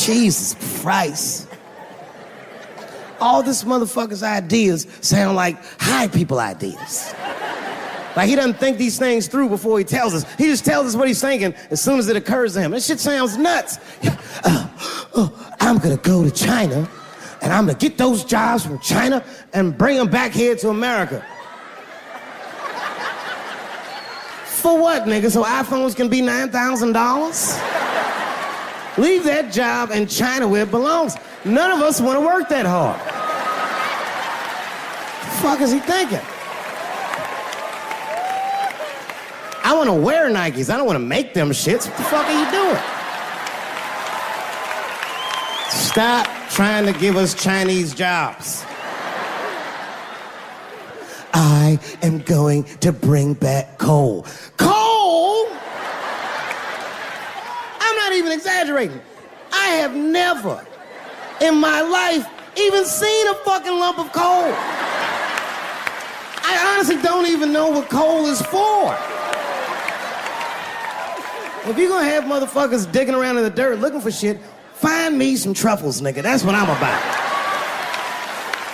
Jesus Christ. All this motherfucker's ideas sound like high people ideas. Like he doesn't think these things through before he tells us. He just tells us what he's thinking as soon as it occurs to him. This shit sounds nuts. I'm gonna go to China and I'm gonna get those jobs from China and bring them back here to America. For what, nigga? So iPhones can be $9,000? Leave that job in China where it belongs. None of us want to work that hard. The fuck is he thinking? I want to wear Nikes. I don't want to make them shits. What the fuck are you doing? Stop trying to give us Chinese jobs. I am going to bring back coal. Coal? I'm not even exaggerating. I have never in my life even seen a fucking lump of coal. I honestly don't even know what coal is for. If you're gonna have motherfuckers digging around in the dirt looking for shit, find me some truffles, nigga. That's what I'm about.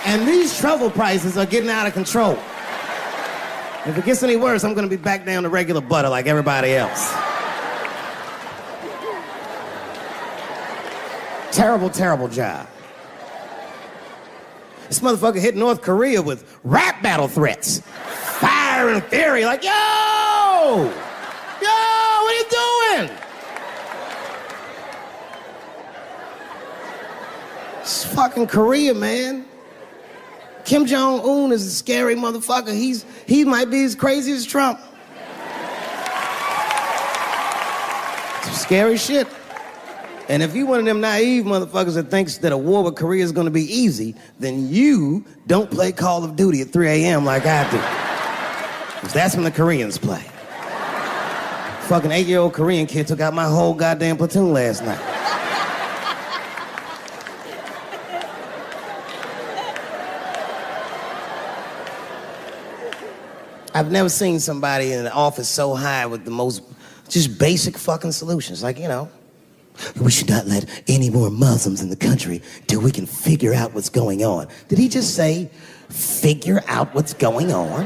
And these truffle prices are getting out of control. If it gets any worse, I'm gonna be back down to regular butter like everybody else. Terrible, terrible job. This motherfucker hit North Korea with rap battle threats. Fire and fury, like, yo! Yo, what are you doing? It's fucking Korea, man. Kim Jong-un is a scary motherfucker. He might be as crazy as Trump. Some scary shit. And if you one of them naive motherfuckers that thinks that a war with Korea is gonna be easy, then you don't play Call of Duty at 3 a.m. like I do. Because that's when the Koreans play. Fucking 8-year-old Korean kid took out my whole goddamn platoon last night. I've never seen somebody in an office so high with the most just basic fucking solutions. Like, you know, we should not let any more Muslims in the country till we can figure out what's going on. Did he just say, figure out what's going on?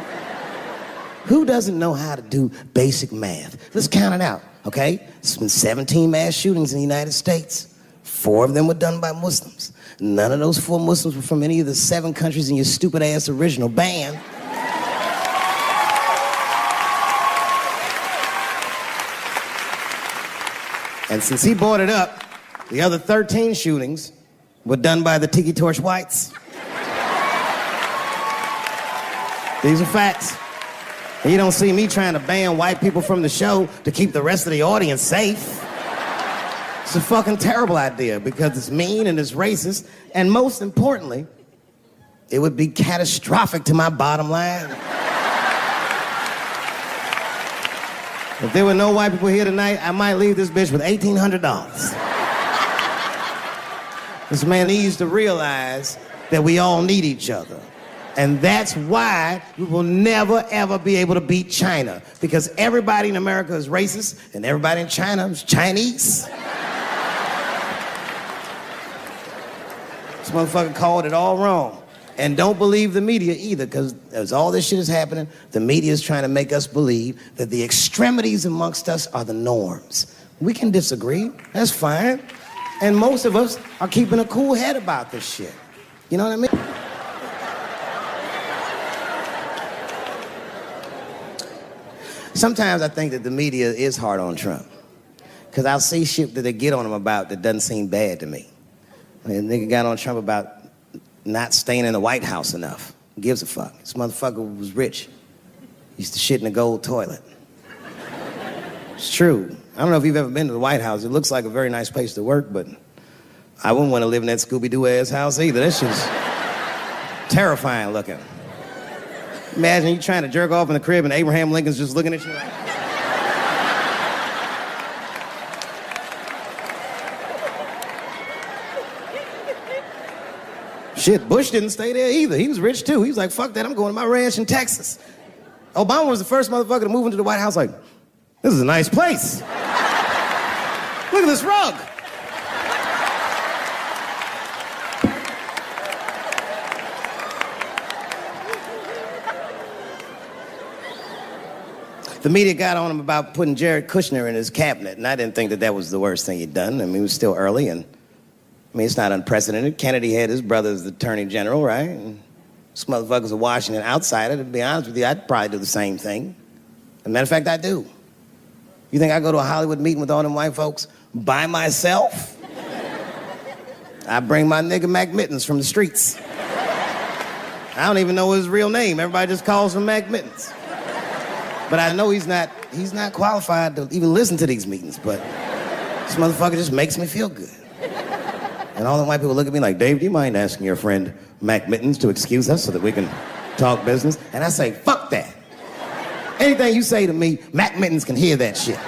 Who doesn't know how to do basic math? Let's count it out, okay? There's been 17 mass shootings in the United States. 4 of them were done by Muslims. None of those 4 Muslims were from any of the 7 countries in your stupid ass original band. And since he brought it up, the other 13 shootings were done by the Tiki Torch Whites. These are facts. And you don't see me trying to ban white people from the show to keep the rest of the audience safe. It's a fucking terrible idea because it's mean and it's racist. And most importantly, it would be catastrophic to my bottom line. If there were no white people here tonight, I might leave this bitch with $1,800. This man needs to realize that we all need each other. And that's why we will never, ever be able to beat China. Because everybody in America is racist, and everybody in China is Chinese. This motherfucker called it all wrong. And don't believe the media either, because as all this shit is happening, the media is trying to make us believe that the extremities amongst us are the norms. We can disagree, that's fine. And most of us are keeping a cool head about this shit. You know what I mean? Sometimes I think that the media is hard on Trump. Because I'll see shit that they get on him about that doesn't seem bad to me. I mean, a nigga got on Trump about not staying in the White House enough. Who gives a fuck? This motherfucker was rich. Used to shit in a gold toilet. It's true. I don't know if you've ever been to the White House. It looks like a very nice place to work, but I wouldn't want to live in that Scooby-Doo ass house either. That shit's terrifying looking. Imagine you trying to jerk off in the crib and Abraham Lincoln's just looking at you like... Shit, Bush didn't stay there either. He was rich too. He was like, fuck that, I'm going to my ranch in Texas. Obama was the first motherfucker to move into the White House like, this is a nice place. Look at this rug. The media got on him about putting Jared Kushner in his cabinet, and I didn't think that was the worst thing he'd done. I mean, it was still early, and it's not unprecedented. Kennedy had his brother as the attorney general, right? And this motherfucker's a Washington outsider. To be honest with you, I'd probably do the same thing. As a matter of fact, I do. You think I go to a Hollywood meeting with all them white folks by myself? I bring my nigga Mac Mittens from the streets. I don't even know his real name. Everybody just calls him Mac Mittens. But I know he's not qualified to even listen to these meetings, but this motherfucker just makes me feel good. And all the white people look at me like, Dave, do you mind asking your friend Mac Mittens to excuse us so that we can talk business? And I say, fuck that. Anything you say to me, Mac Mittens can hear that shit.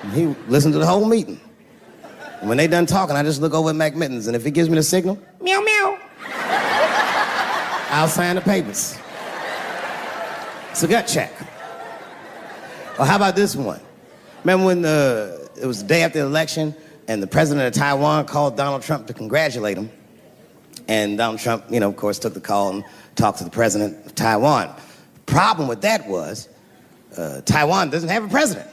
And he listened to the whole meeting. And when they done talking, I just look over at Mac Mittens, and if he gives me the signal, meow, meow, I'll sign the papers. It's a gut check. Or how about this one? Remember when it was the day after the election and the president of Taiwan called Donald Trump to congratulate him? And Donald Trump, of course, took the call and talked to the president of Taiwan. The problem with that was Taiwan doesn't have a president.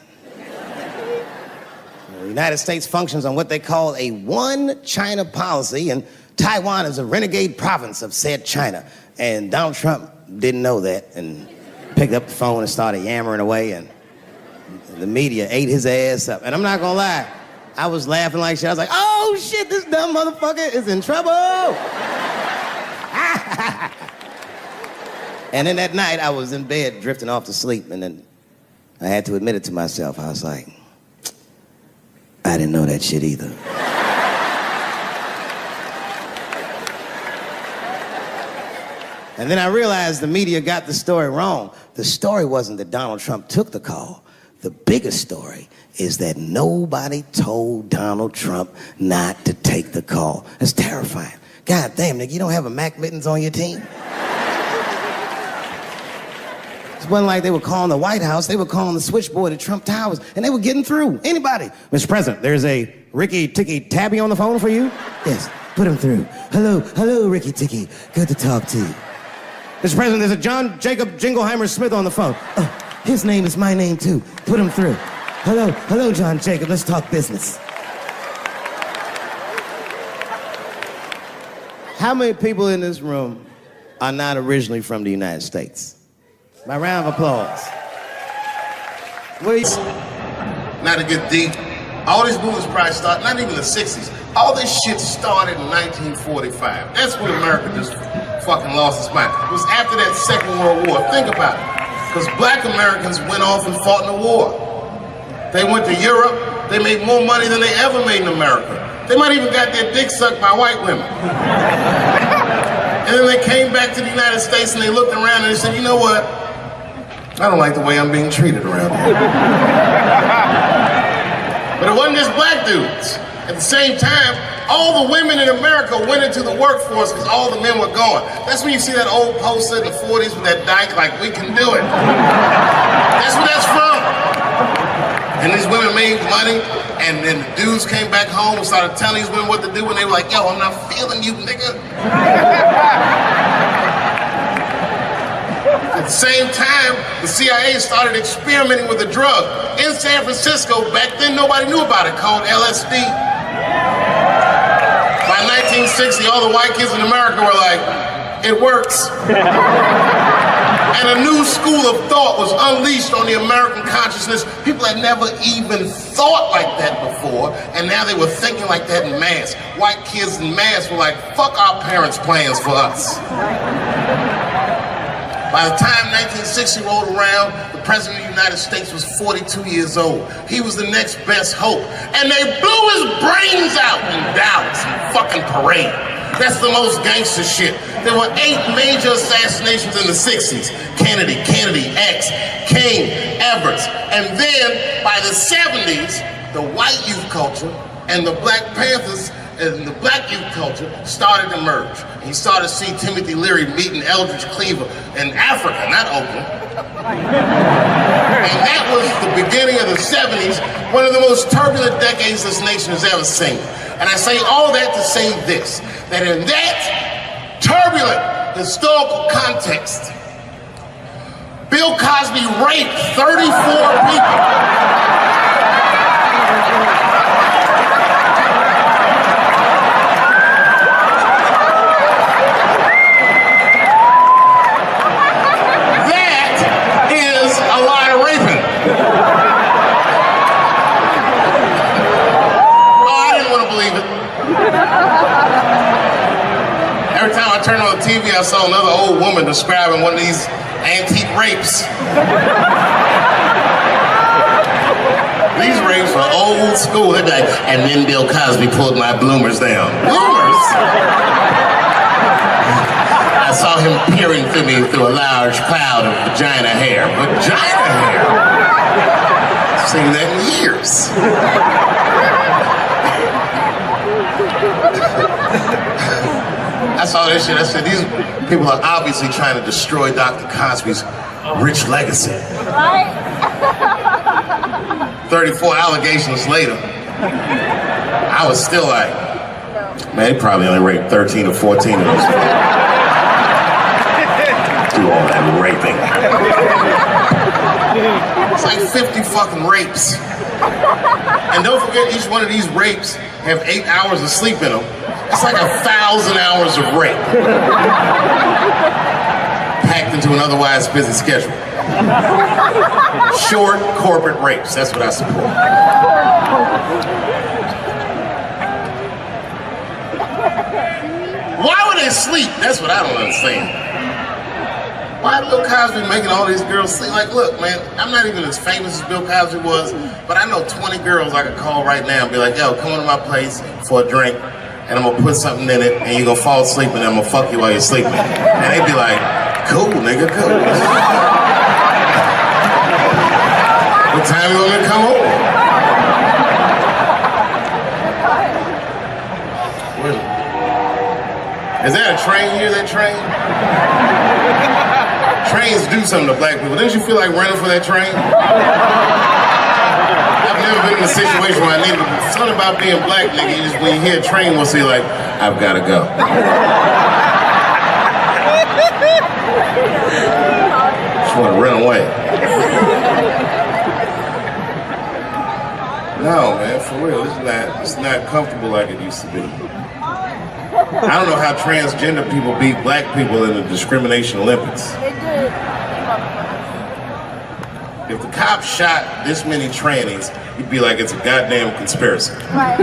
The United States functions on what they call a one China policy, and Taiwan is a renegade province of said China. And Donald Trump didn't know that and picked up the phone and started yammering away, and the media ate his ass up. And I'm not gonna lie, I was laughing like shit. I was like, oh shit, this dumb motherfucker is in trouble. And then that night I was in bed drifting off to sleep, and then I had to admit it to myself. I was like, I didn't know that shit either. And then I realized the media got the story wrong. The story wasn't that Donald Trump took the call. The biggest story is that nobody told Donald Trump not to take the call. That's terrifying. God damn, nigga, you don't have a Mac Mittens on your team? It wasn't like they were calling the White House. They were calling the switchboard at Trump Towers, and they were getting through. Anybody. Mr. President, there's a Ricky Ticky Tabby on the phone for you? Yes, put him through. Hello, Ricky Ticky. Good to talk to you. Mr. President, there's a John Jacob Jingleheimer Smith on the phone. Oh, his name is my name, too. Put him through. Hello, John Jacob. Let's talk business. How many people in this room are not originally from the United States? My round of applause. Not to get deep, all these movies probably started, not even the 60s. All this shit started in 1945. That's when America just fucking lost its mind. It was after that Second World War. Think about it. Because black Americans went off and fought in the war. They went to Europe. They made more money than they ever made in America. They might even got their dick sucked by white women. And then they came back to the United States and they looked around and they said, you know what? I don't like the way I'm being treated around here. But it wasn't just black dudes. At the same time, all the women in America went into the workforce because all the men were gone. That's when you see that old poster in the 40s with that dyke like, we can do it. That's where that's from. And these women made money, and then the dudes came back home and started telling these women what to do, and they were like, yo, I'm not feeling you, nigga. At the same time, the CIA started experimenting with a drug in San Francisco. Back then, nobody knew about it, called LSD. By 1960, all the white kids in America were like, it works. And a new school of thought was unleashed on the American consciousness. People had never even thought like that before, and now they were thinking like that in mass. White kids in mass were like, fuck our parents' plans for us. By the time 1960 rolled around, the President of the United States was 42 years old. He was the next best hope. And they blew his brains out in Dallas, in fucking parade. That's the most gangster shit. There were 8 major assassinations in the 60s. Kennedy, X, King, Everett. And then, by the 70s, the white youth culture and the Black Panthers and the black youth culture started to merge. He started to see Timothy Leary meeting Eldridge Cleaver in Africa, not Oakland. And that was the beginning of the 70s, one of the most turbulent decades this nation has ever seen. And I say all that to say this, that in that turbulent historical context, Bill Cosby raped 34 people. That is a lot of raping. Oh, I didn't want to believe it. Every time I turned on the TV, I saw another old woman describing one of these antique rapes. These rapes are old school. They'd be like, and then Bill Cosby pulled my bloomers down. Bloomers? I saw him peering through me through a large cloud of vagina hair. Vagina hair? I've seen that in years. I saw that shit. I said, these people are obviously trying to destroy Dr. Cosby's rich legacy. Right? 34 allegations later, I was still like, man, he probably only raped 13 or 14 of those. Do all that raping. It's like 50 fucking rapes. And don't forget, each one of these rapes have 8 hours of sleep in them. It's like 1,000 hours of rape. Packed into an otherwise busy schedule. Short corporate rapes, that's what I support. Why would they sleep? That's what I don't understand. Why Bill Cosby making all these girls sleep? Like, look, man, I'm not even as famous as Bill Cosby was, but I know 20 girls I could call right now and be like, yo, come on to my place for a drink, and I'm gonna put something in it, and you're gonna fall asleep, and I'm gonna fuck you while you're sleeping. And they'd be like, cool, nigga, cool. What time you want me to come over? Is that a train here, that train? Trains do something to black people. Didn't you feel like running for that train? I've never been in a situation where I needed to. Something about being black, nigga, you just, when you hear a train whistle, you're like, I've gotta go. Just want to run away. No, man, for real, it's not comfortable like it used to be. I don't know how transgender people beat black people in the discrimination Olympics. If the cops shot this many trannies, you'd be like, it's a goddamn conspiracy. Right.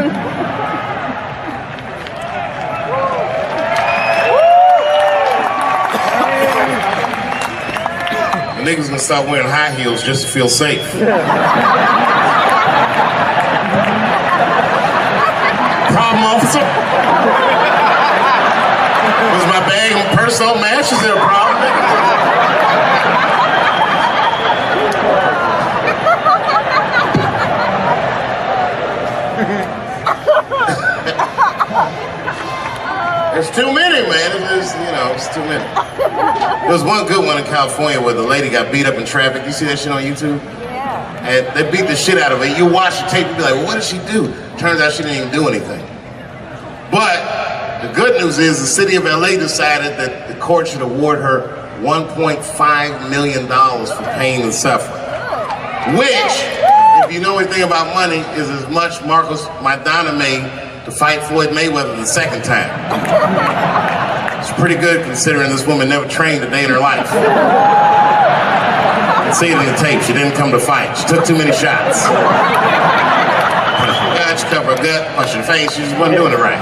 Niggas gonna start wearing high heels just to feel safe. Problem, officer? Was my bag and purse all matched? Is there a problem? There's too many, man. It's too many. There was one good one in California where the lady got beat up in traffic. You see that shit on YouTube? Yeah. And they beat the shit out of her. You watch the tape and be like, well, what did she do? Turns out she didn't even do anything. But the good news is the city of LA decided that the court should award her $1.5 million for pain and suffering. Which, if you know anything about money, is as much Marcos Maidana made to fight Floyd Mayweather the second time. It's pretty good considering this woman never trained a day in her life. You can see it in the tape. She didn't come to fight. She took too many shots. She covered her gut, punched her face. She just wasn't doing it right.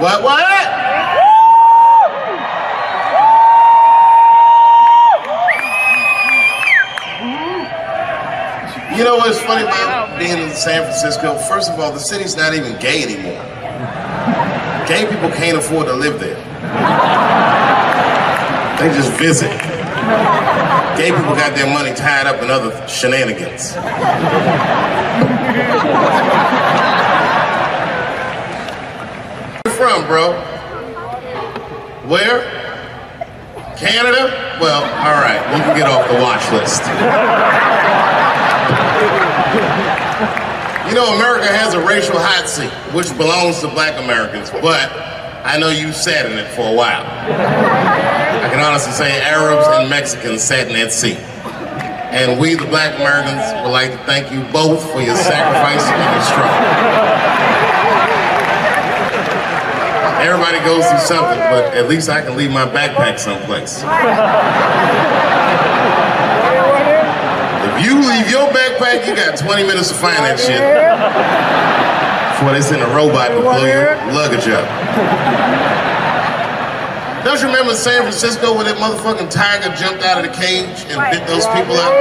What? You know what's funny about being in San Francisco? First of all, the city's not even gay anymore. Gay people can't afford to live there. They just visit. Gay people got their money tied up in other shenanigans. Where you from, bro? Where? Canada? Well, all right, you can get off the watch list. You know, America has a racial hot seat, which belongs to black Americans, but I know you sat in it for a while. I can honestly say Arabs and Mexicans sat in that seat. And we, the Black Americans, would like to thank you both for your sacrifice and your struggle. Everybody goes through something, but at least I can leave my backpack someplace. If you leave your backpack, you got 20 minutes to find that shit before they send a robot to blow your luggage up. Don't you remember San Francisco where that motherfucking tiger jumped out of the cage and bit those people up?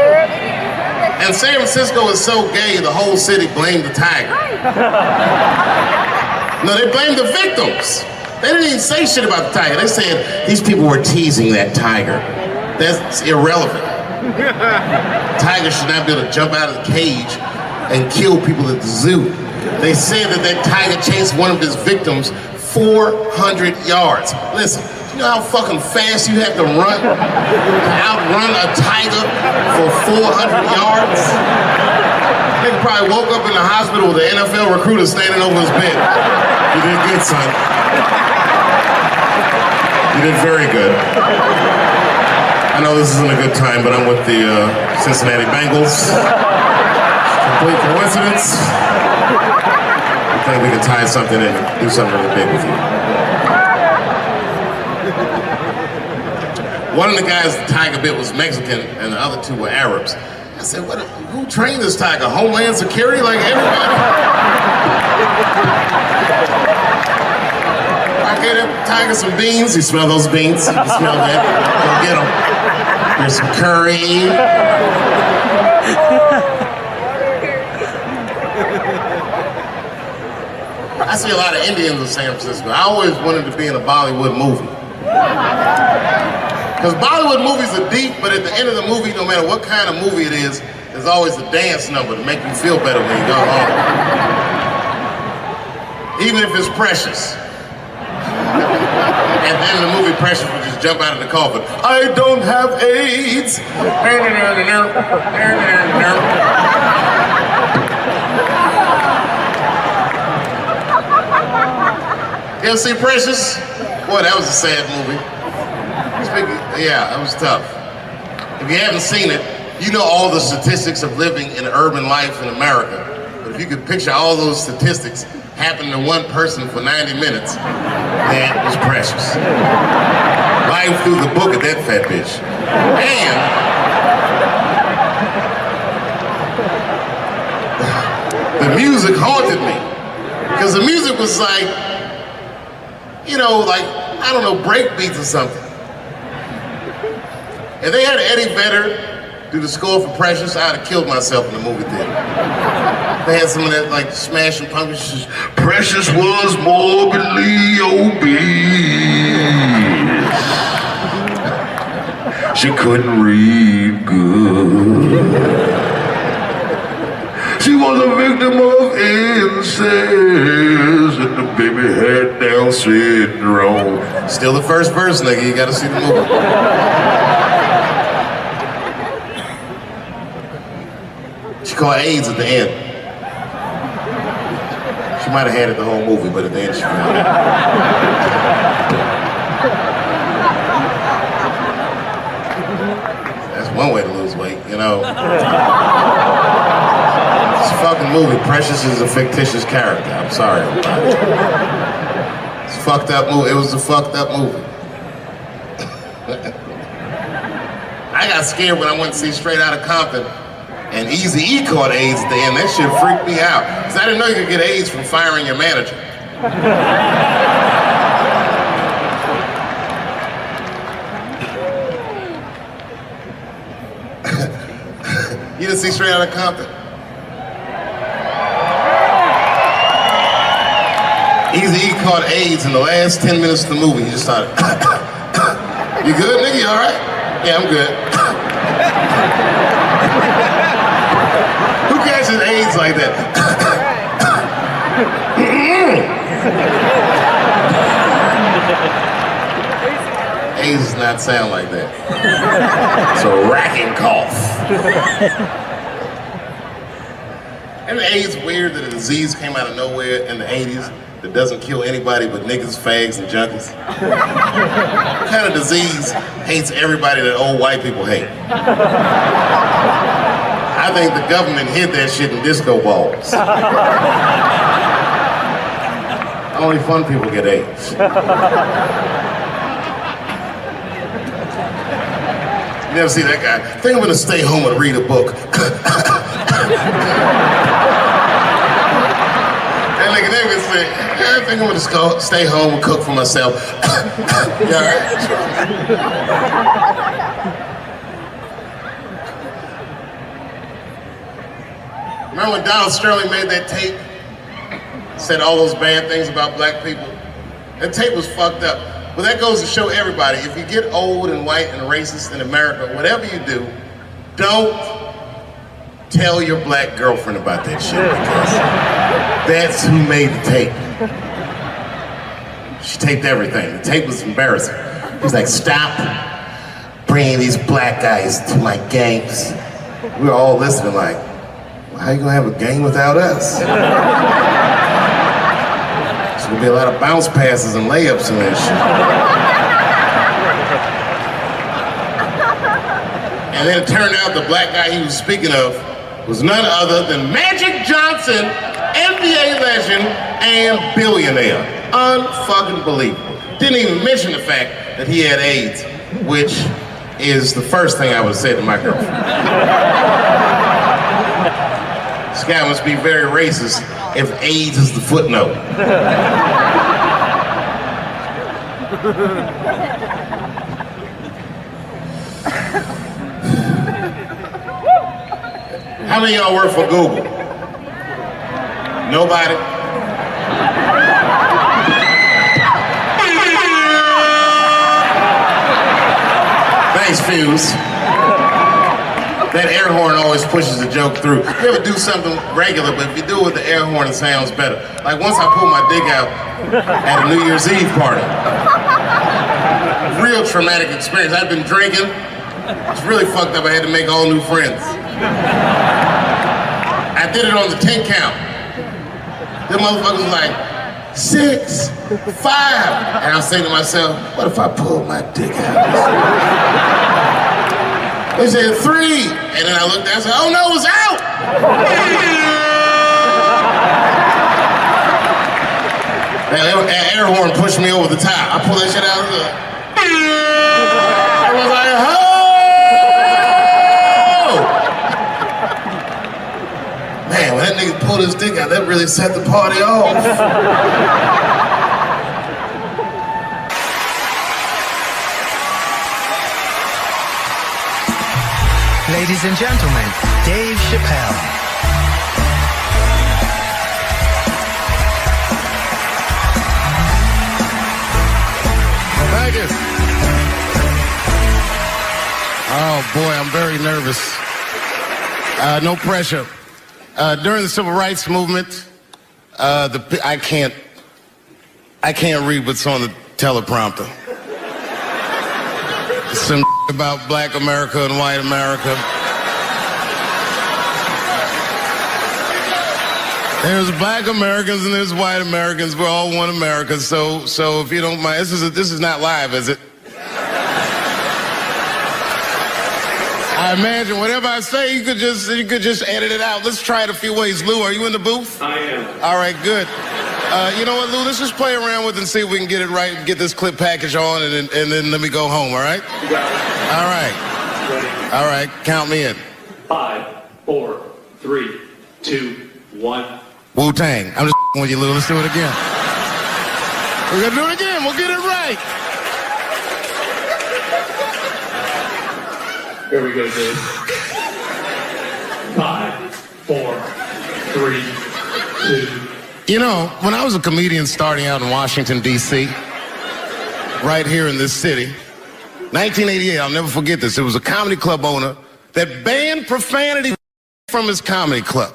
And San Francisco is so gay, the whole city blamed the tiger. No, they blamed the victims. They didn't even say shit about the tiger. They said these people were teasing that tiger. That's irrelevant. Tiger should not be able to jump out of the cage and kill people at the zoo. They said that that tiger chased one of his victims 400 yards. Listen, you know how fucking fast you have to run to outrun a tiger for 400 yards? Nigga probably woke up in the hospital with an NFL recruiter standing over his bed. You did good, son. You did very good. I know this isn't a good time, but I'm with the Cincinnati Bengals. Complete coincidence. I think we can tie something in and do something really big with you. One of the guys the tiger bit was Mexican, and the other two were Arabs. I said, who trained this tiger? Homeland Security, like everybody? I gave that tiger some beans. You smell those beans? You can smell that. Go get them. Here's some curry. I see a lot of Indians in San Francisco. I always wanted to be in a Bollywood movie. Because Bollywood movies are deep, but at the end of the movie, no matter what kind of movie it is, there's always a dance number to make you feel better when you go home. Even if it's Precious. At the end of the movie, Precious would just jump out of the coffin. I don't have AIDS. You ever see Precious? Boy, that was a sad movie. Yeah, that was tough. If you haven't seen it, you know all the statistics of living in urban life in America. But if you could picture all those statistics happening to one person for 90 minutes, that was Precious. Life through the book of that fat bitch. And the music haunted me. Because the music was like, you know, like, I don't know, break beats or something. If they had Eddie Vedder do the score for Precious, I'd have killed myself in the movie theater. They had some of that, like, Smashing Pumpkins. Precious was morbidly obese. She couldn't read good. She was a victim of incest, and the baby had Down syndrome. Still the first verse, nigga. You gotta see the movie. She caught AIDS at the end. She might have had it the whole movie, but at the end she found it. That's one way to lose weight, you know. It's a fucking movie. Precious is a fictitious character. I'm sorry. It's a fucked up movie. It was a fucked up movie. I got scared when I went to see Straight Outta Compton and Eazy-E caught AIDS at the end. That shit freaked me out. Because I didn't know you could get AIDS from firing your manager. You didn't see Straight Outta Compton? Eazy-E caught AIDS in the last 10 minutes of the movie. He just started, you good, nigga? You all right? Yeah, I'm good. Who catches AIDS like that? AIDS does not sound like that. It's a racking cough. And AIDS weird that a disease came out of nowhere in the 80s. that doesn't kill anybody but niggas, fags, and junkies? What kind of disease hates everybody that old white people hate? I think the government hid that shit in disco balls. Only fun people get AIDS. You never see that guy? I think I'm gonna stay home and read a book. That nigga never gonna say, I think I'm gonna just go stay home and cook for myself. Yeah. Remember when Donald Sterling made that tape? Said all those bad things about black people? That tape was fucked up. But that goes to show everybody, if you get old and white and racist in America, whatever you do, don't tell your black girlfriend about that shit, because that's who made the tape. She taped everything. The tape was embarrassing. He was like, stop bringing these black guys to my games. We were all listening like, well, how you gonna have a game without us? There'll be a lot of bounce passes and layups in that shit. And then it turned out the black guy he was speaking of was none other than Magic Johnson, NBA legend and billionaire. Unfucking believable. Didn't even mention the fact that he had AIDS, which is the first thing I would have said to my girlfriend. This guy must be very racist if AIDS is the footnote. How many of y'all work for Google? Nobody? Thanks, Fuse. That air horn always pushes the joke through. You ever do something regular, but if you do it with the air horn, it sounds better. Like once I pulled my dick out at a New Year's Eve party. Real traumatic experience. I'd been drinking. It's really fucked up. I had to make all new friends. I did it on the 10 count. Them motherfuckers was like, 6, 5. And I was saying to myself, what if I pulled my dick out? They said 3, and then I looked down and said, oh no, it's out! That air horn pushed me over the top. I pulled that shit out of the... I was like, oh! Man, when that nigga pulled his dick out, that really set the party off. Ladies and gentlemen, Dave Chappelle. Thank you. Oh boy, I'm very nervous. No pressure. During the Civil Rights Movement, I can't read what's on the teleprompter. Some about black America and white America. There's black Americans and there's white Americans. We're all one America. So if you don't mind, this is not live, is it? I imagine whatever I say, you could just edit it out. Let's try it a few ways. Lou, are you in the booth? I am. All right, good. You know what, Lou? Let's just play around with it and see if we can get it right and get this clip package on, and then let me go home. All right? You got it. All right. Ready? All right. Count me in. 5, 4, 3, 2, 1. Wu-Tang. I'm just with you, Lou. Let's do it again. We're gonna do it again. We'll get it right. Here we go, Dave. 5, 4, 3, 2. You know, when I was a comedian starting out in Washington, D.C., right here in this city, 1988, I'll never forget this. It was a comedy club owner that banned profanity from his comedy club.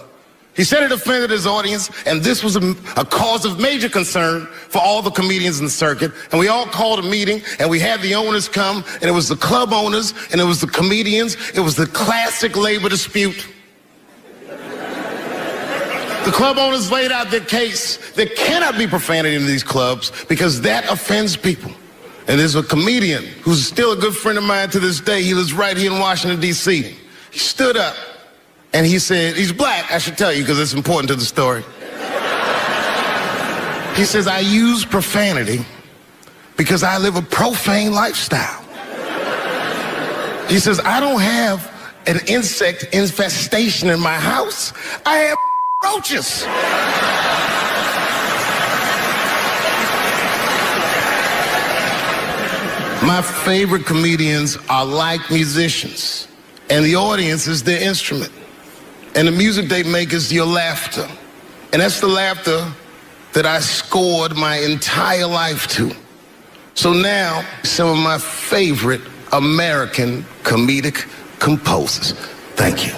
He said it offended his audience, and this was a cause of major concern for all the comedians in the circuit. And we all called a meeting, and we had the owners come, and it was the club owners, and it was the comedians. It was the classic labor dispute. The club owners laid out their case. There cannot be profanity in these clubs because that offends people. And there's a comedian who's still a good friend of mine to this day. He lives right here in Washington, D.C. He stood up and he said, he's black, I should tell you because it's important to the story. He says, I use profanity because I live a profane lifestyle. He says, I don't have an insect infestation in my house. I have roaches. My favorite comedians are like musicians, and the audience is their instrument. And the music they make is your laughter. And that's the laughter that I scored my entire life to. So now, some of my favorite American comedic composers. Thank you.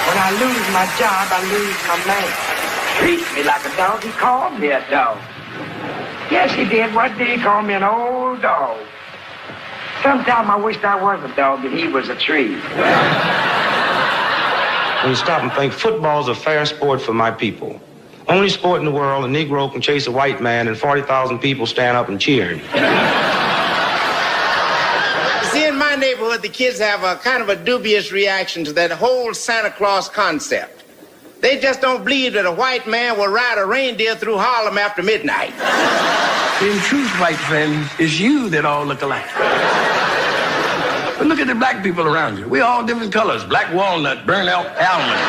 When I lose my job, I lose my man. Treats me like a dog. He called me a dog. Yes, he did. What did he call me? An old dog. Sometimes I wished I was a dog and he was a tree. When you stop and think, football's a fair sport for my people. Only sport in the world a Negro can chase a white man and 40,000 people stand up and cheer. See, in my neighborhood, the kids have a kind of a dubious reaction to that whole Santa Claus concept. They just don't believe that a white man will ride a reindeer through Harlem after midnight. In truth, white friend, it's you that all look alike. But look at the black people around you. We're all different colors. Black walnut, burnt almond,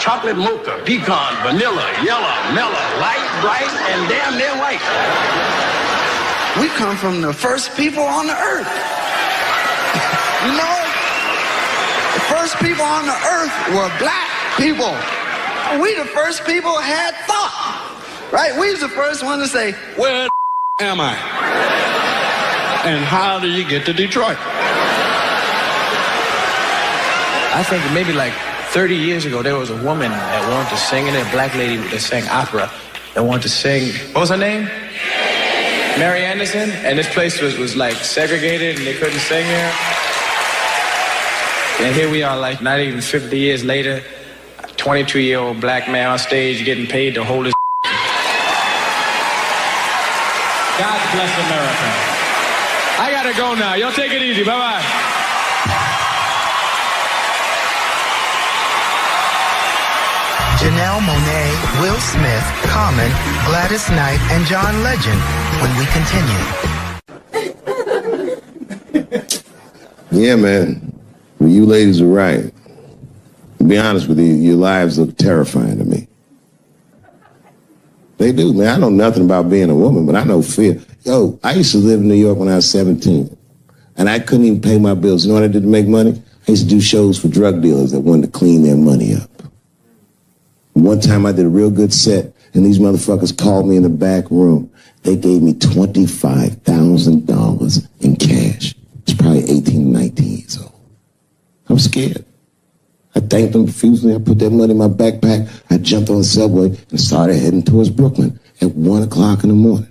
chocolate mocha, pecan, vanilla, yellow, mellow, light, bright, and damn near white. We come from the first people on the earth. You know, the first people on the earth were black people. We the first people had thought, right? We was the first one to say, where am I? And how do you get to Detroit? I think maybe like 30 years ago, there was a woman that wanted to sing, and a black lady that sang opera that wanted to sing. What was her name? Mary Anderson. And this place was like segregated, and they couldn't sing here. And here we are, like not even 50 years later, a 22-year-old black man on stage getting paid to hold his. God bless America. I gotta go now. Y'all take it easy. Bye-bye. Janelle Monáe, Will Smith, Common, Gladys Knight, and John Legend when we continue. Yeah, man. Well, you ladies are right. To be honest with you, your lives look terrifying to me. They do, man. I know nothing about being a woman, but I know fear. Yo, I used to live in New York when I was 17, and I couldn't even pay my bills. You know what I did to make money? I used to do shows for drug dealers that wanted to clean their money up. One time I did a real good set, and these motherfuckers called me in the back room. They gave me $25,000 in cash. It's probably 18, 19 years old. I was scared. I thanked them profusely. I put that money in my backpack. I jumped on the subway and started heading towards Brooklyn at 1 o'clock in the morning.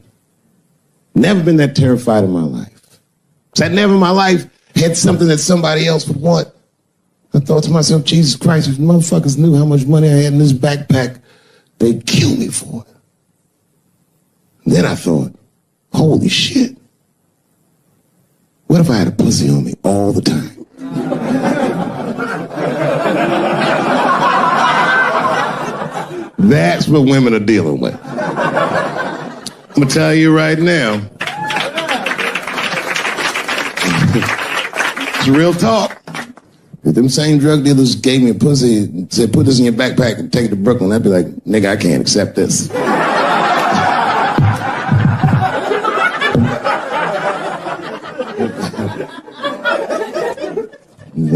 Never been that terrified in my life. Because I never in my life had something that somebody else would want. I thought to myself, Jesus Christ, if motherfuckers knew how much money I had in this backpack, they'd kill me for it. And then I thought, holy shit. What if I had a pussy on me all the time? That's what women are dealing with. I'm gonna tell you right now. It's real talk. If them same drug dealers gave me a pussy and said, put this in your backpack and take it to Brooklyn, I'd be like, nigga, I can't accept this.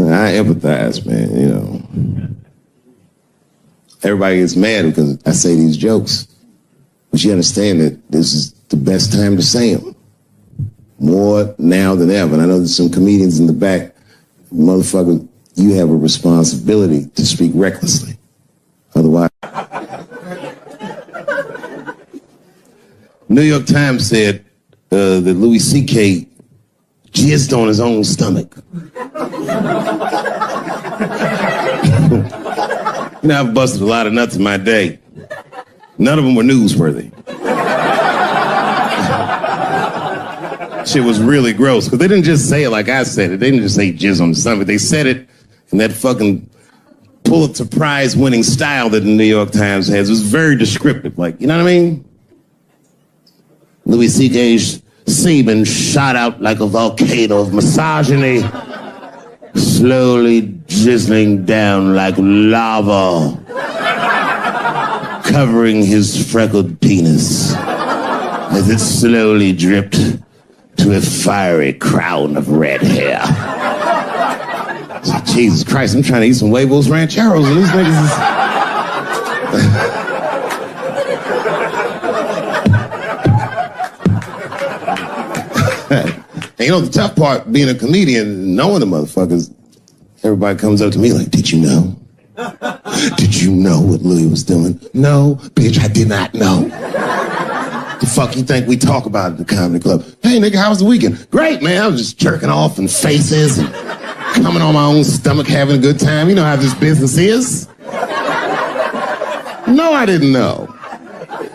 I empathize, man, you know. Everybody gets mad because I say these jokes. But you understand that this is the best time to say them. More now than ever. And I know there's some comedians in the back. Motherfucker, you have a responsibility to speak recklessly. Otherwise. New York Times said that Louis C.K. jizzed on his own stomach. You know, I've busted a lot of nuts in my day. None of them were newsworthy. Shit was really gross, because they didn't just say it like I said it. They didn't just say jizz on the stomach. They said it in that fucking Pulitzer Prize winning style that the New York Times has. It was very descriptive, like, you know what I mean? Louis C.K.'s semen shot out like a volcano of misogyny, slowly drizzling down like lava, covering his freckled penis as it slowly dripped to a fiery crown of red hair. Jesus Christ, I'm trying to eat some huevos rancheros and these niggas is... And you know, the tough part, being a comedian, knowing the motherfuckers, everybody comes up to me like, did you know? Did you know what Louis was doing? No, bitch, I did not know. The fuck you think we talk about at the comedy club? Hey, nigga, how was the weekend? Great, man. I was just jerking off in faces and coming on my own stomach, having a good time. You know how this business is. No, I didn't know.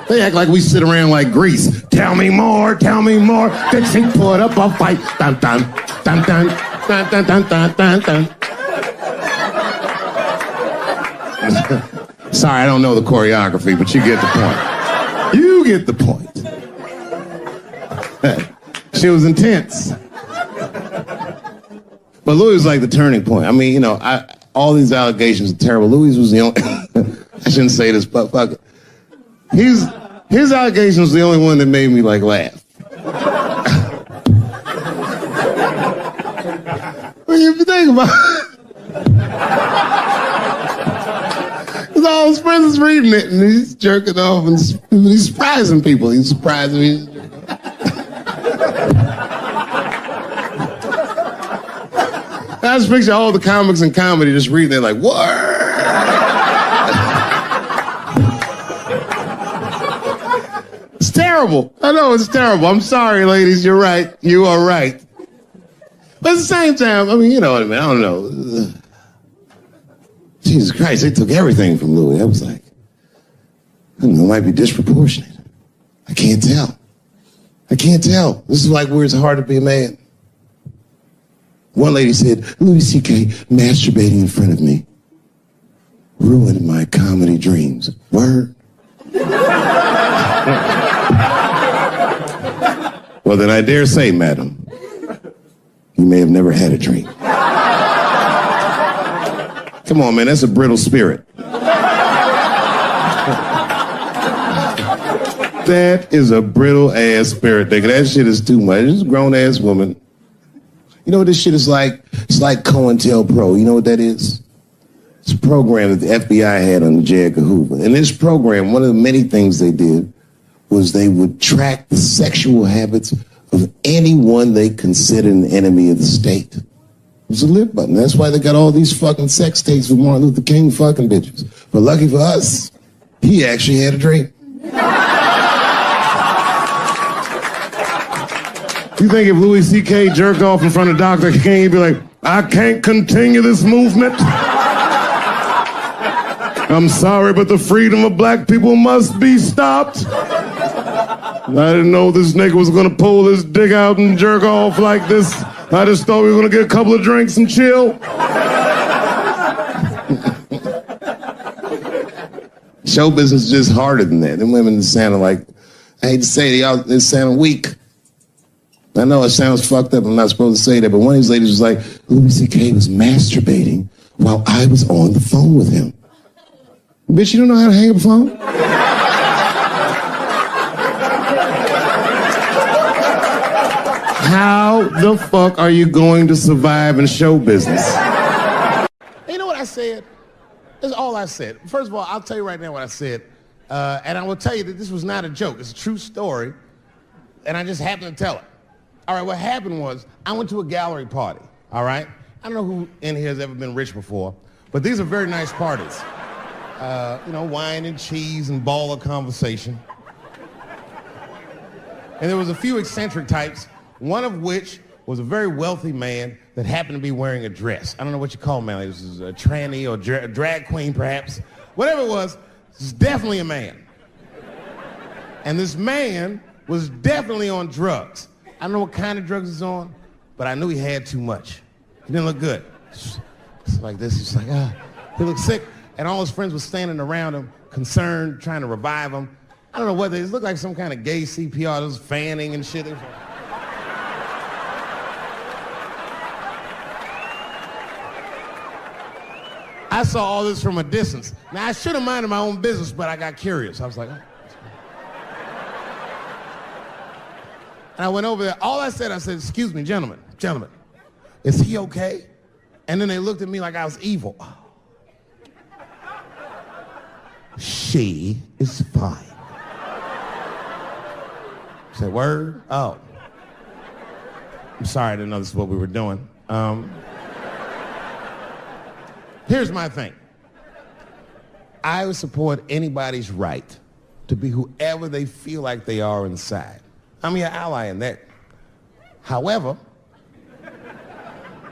They act like we sit around like Grease. Tell me more, tell me more. Then she put up a fight. Dun, dun, dun, dun, dun, dun, dun, dun, dun, dun. Sorry, I don't know the choreography, but you get the point. You get the point. She was intense. But Louis was like the turning point. I mean, you know, all these allegations are terrible. Louis was the only... I shouldn't say this, but fuck it. His allegation was the only one that made me, like, laugh. Well, if you think about it... Because all his friends is reading it, and he's jerking off, and he's surprising people. He's surprising me. I just picture all the comics in comedy just reading it like, what? It's terrible. I know it's terrible. I'm sorry, ladies. You're right. You are right. But at the same time, I mean, you know what I mean? I don't know. Jesus Christ, they took everything from Louis. I was like, I don't know, it might be disproportionate. I can't tell. I can't tell. This is like where it's hard to be a man. One lady said, Louis C.K. masturbating in front of me ruined my comedy dreams. Word? Well, then I dare say, madam, you may have never had a dream. Come on, man, that's a brittle spirit. That is a brittle-ass spirit, nigga. That shit is too much. This is a grown-ass woman. You know what this shit is like? It's like COINTELPRO. You know what that is? It's a program that the FBI had under J. Edgar Hoover. In this program, one of the many things they did was they would track the sexual habits of anyone they considered an enemy of the state. It was a live button. That's why they got all these fucking sex tapes with Martin Luther King fucking bitches. But lucky for us, he actually had a dream. You think if Louis C.K. jerked off in front of Dr. King, he'd be like, I can't continue this movement. I'm sorry, but the freedom of black people must be stopped. I didn't know this nigga was gonna pull his dick out and jerk off like this. I just thought we were gonna get a couple of drinks and chill. Show business is just harder than that. Them women sounded like, I hate to say it, they sound weak. I know it sounds fucked up, I'm not supposed to say that, but one of these ladies was like, Louis C.K. was masturbating while I was on the phone with him. Bitch, you don't know how to hang up a phone? How the fuck are you going to survive in show business? You know what I said? That's all I said. First of all, I'll tell you right now what I said. And I will tell you that this was not a joke. It's a true story. And I just happened to tell it. All right, what happened was I went to a gallery party, all right? I don't know who in here has ever been rich before, but these are very nice parties. You know, wine and cheese and ball of conversation. And there was a few eccentric types, one of which was a very wealthy man that happened to be wearing a dress. I don't know what you call him, man. This is a tranny or a drag queen, perhaps. Whatever it was definitely a man. And this man was definitely on drugs. I don't know what kind of drugs he's on, but I knew he had too much. He didn't look good. It's like this, he's like, he looked sick. And all his friends were standing around him, concerned, trying to revive him. I don't know whether it looked like some kind of gay CPR. There was fanning and shit. I saw all this from a distance. Now, I should have minded my own business, but I got curious. I was like, oh. And I went over there. All I said, excuse me, gentlemen, is he okay? And then they looked at me like I was evil. Oh. She is fine. I said, word? Oh. I'm sorry, I didn't know this is what we were doing. Here's my thing. I would support anybody's right to be whoever they feel like they are inside. I'm your ally in that. However,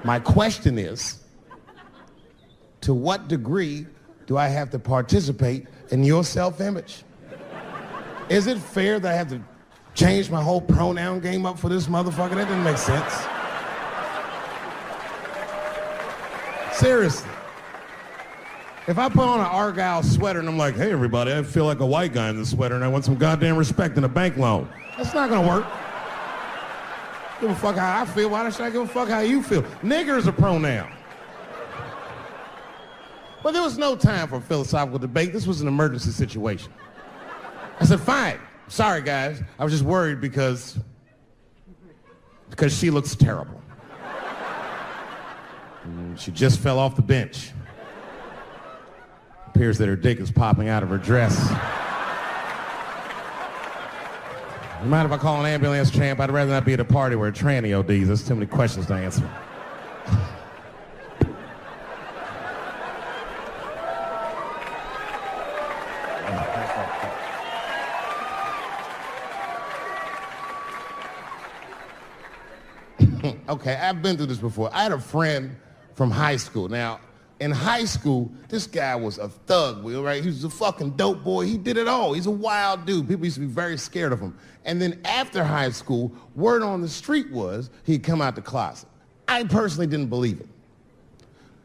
my question is, to what degree do I have to participate in your self-image? Is it fair that I have to change my whole pronoun game up for this motherfucker? That doesn't make sense. Seriously. If I put on an Argyle sweater and I'm like, hey everybody, I feel like a white guy in this sweater and I want some goddamn respect and a bank loan. That's not gonna work. Give a fuck how I feel. Why should I give a fuck how you feel? Nigger is a pronoun. But there was no time for philosophical debate. This was an emergency situation. I said, fine. Sorry, guys. I was just worried because she looks terrible. She just fell off the bench. Appears that her dick is popping out of her dress. You mind if I call an ambulance, champ? I'd rather not be at a party where a tranny ODs. There's too many questions to answer. Okay, I've been through this before. I had a friend from high school. Now, in high school, this guy was a thug, right? He was a fucking dope boy. He did it all. He's a wild dude. People used to be very scared of him. And then after high school, word on the street was he'd come out the closet. I personally didn't believe it.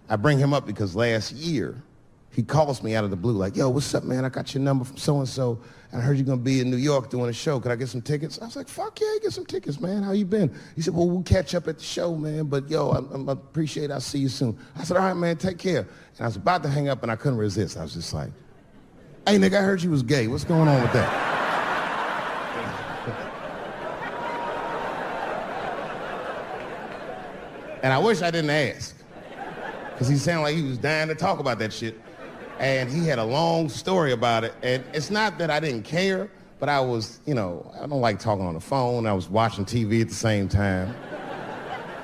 I bring him up because last year, he calls me out of the blue like, yo, what's up, man? I got your number from so-and-so, and I heard you're going to be in New York doing a show. Could I get some tickets? I was like, fuck yeah, get some tickets, man. How you been? He said, well, we'll catch up at the show, man, but yo, I appreciate it. I'll see you soon. I said, all right, man, take care. And I was about to hang up, and I couldn't resist. I was just like, hey, nigga, I heard you was gay. What's going on with that? And I wish I didn't ask, because he sounded like he was dying to talk about that shit. And he had a long story about it. And it's not that I didn't care, but I was, I don't like talking on the phone. I was watching TV at the same time.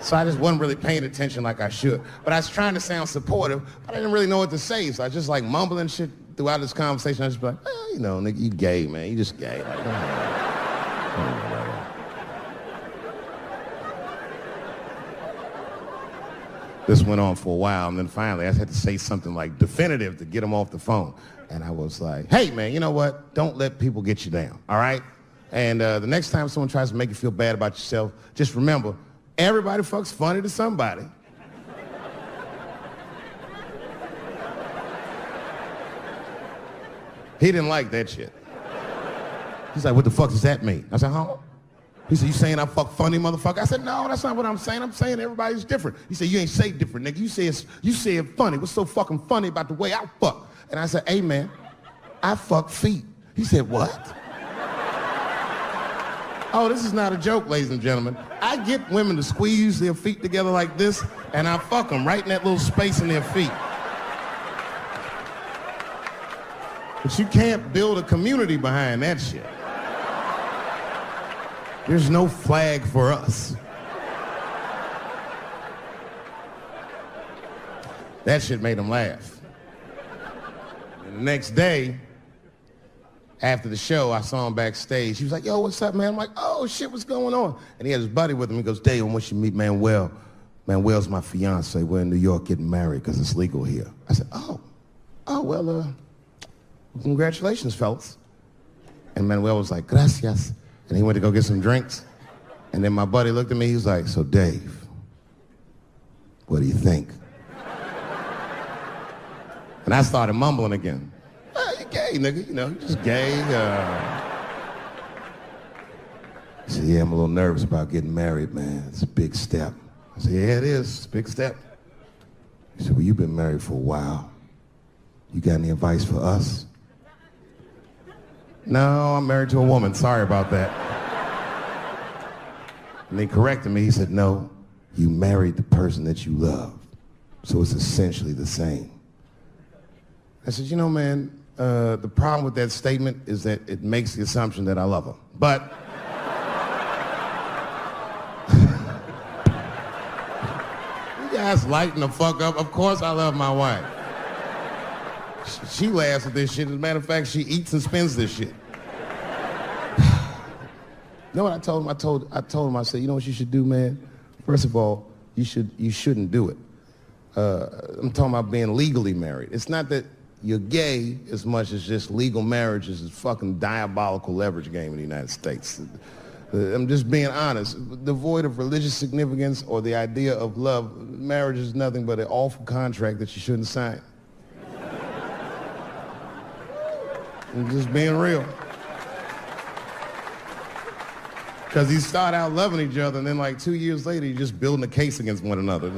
So I just wasn't really paying attention like I should. But I was trying to sound supportive, but I didn't really know what to say. So I was just like mumbling shit throughout this conversation. I was just like, nigga, you gay, man. You just gay. Like, This went on for a while, and then finally I had to say something like definitive to get him off the phone. And I was like, hey, man, you know what? Don't let people get you down, all right? And the next time someone tries to make you feel bad about yourself, just remember, everybody fucks funny to somebody. He didn't like that shit. He's like, what the fuck does that mean? I said, huh? He said, you saying I fuck funny, motherfucker? I said, no, that's not what I'm saying. I'm saying everybody's different. He said, you ain't say different, nigga. You say it funny. What's so fucking funny about the way I fuck? And I said, hey, man, I fuck feet. He said, what? Oh, this is not a joke, ladies and gentlemen. I get women to squeeze their feet together like this, and I fuck them right in that little space in their feet. But you can't build a community behind that shit. There's no flag for us. That shit made him laugh. And the next day, after the show, I saw him backstage. He was like, yo, what's up, man? I'm like, oh, shit, what's going on? And he had his buddy with him. He goes, Dave, I want you to meet Manuel. Manuel's my fiance. We're in New York getting married because it's legal here. I said, well, Congratulations, fellas. And Manuel was like, gracias. And he went to go get some drinks. And then my buddy looked at me, he was like, so Dave, what do you think? And I started mumbling again. You gay, nigga, you know, you just gay. He said, yeah, I'm a little nervous about getting married, man. It's a big step. I said, yeah, it is. It's a big step. He said, well, you've been married for a while. You got any advice for us? No, I'm married to a woman. Sorry about that. And he corrected me. He said, no, you married the person that you love. So it's essentially the same. I said, you know, man, the problem with that statement is that it makes the assumption that I love her. But you guys lighten the fuck up. Of course I love my wife. She laughs at this shit. As a matter of fact, she eats and spends this shit. You know what I told him? I told him, I said, you know what you should do, man? First of all, you shouldn't do it. I'm talking about being legally married. It's not that you're gay as much as just legal marriage is a fucking diabolical leverage game in the United States. I'm just being honest. Devoid of religious significance or the idea of love, marriage is nothing but an awful contract that you shouldn't sign. I'm just being real. Because you start out loving each other, and then like 2 years later, you're just building a case against one another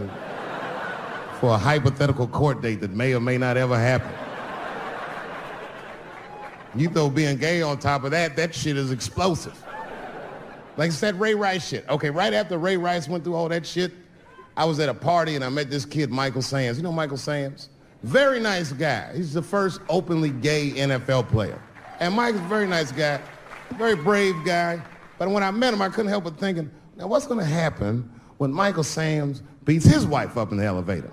for a hypothetical court date that may or may not ever happen. You throw being gay on top of that, that shit is explosive. Like it's that Ray Rice shit. Okay, right after Ray Rice went through all that shit, I was at a party and I met this kid, Michael Samms. You know Michael Samms? Very nice guy. He's the first openly gay NFL player. And Mike's a very nice guy, very brave guy. But when I met him, I couldn't help but thinking, now what's gonna happen when Michael Samms beats his wife up in the elevator?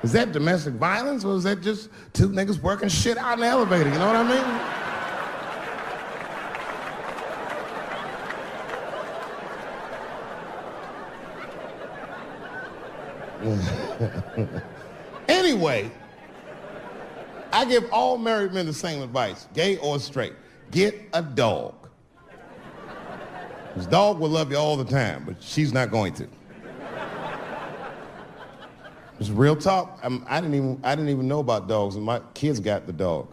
Is that domestic violence or is that just two niggas working shit out in the elevator? You know what I mean? Anyway, I give all married men the same advice, gay or straight. Get a dog. This dog will love you all the time, but she's not going to. It's real talk. I didn't even know about dogs, and my kids got the dog.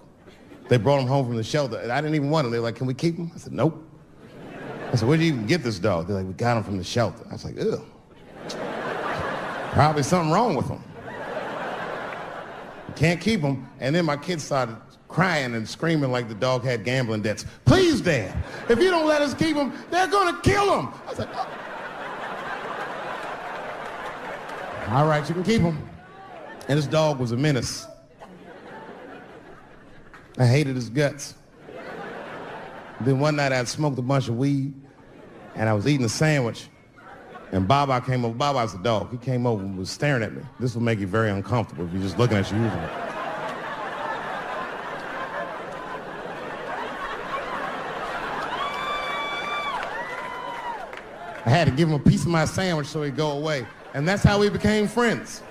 They brought him home from the shelter, and I didn't even want him. They're like, can we keep him? I said, nope. I said, where'd you even get this dog? They're like, we got him from the shelter. I was like, ew. Probably something wrong with him. Can't keep him. And then my kids started crying and screaming like the dog had gambling debts. Please, Dad, if you don't let us keep him, they're gonna kill him. I was like, oh. All right, you can keep him. And this dog was a menace. I hated his guts. Then one night I had smoked a bunch of weed and I was eating a sandwich and Baba came over. Baba's the dog. He came over and was staring at me. This will make you very uncomfortable if you're just looking at you usually. I had to give him a piece of my sandwich so he'd go away. And that's how we became friends.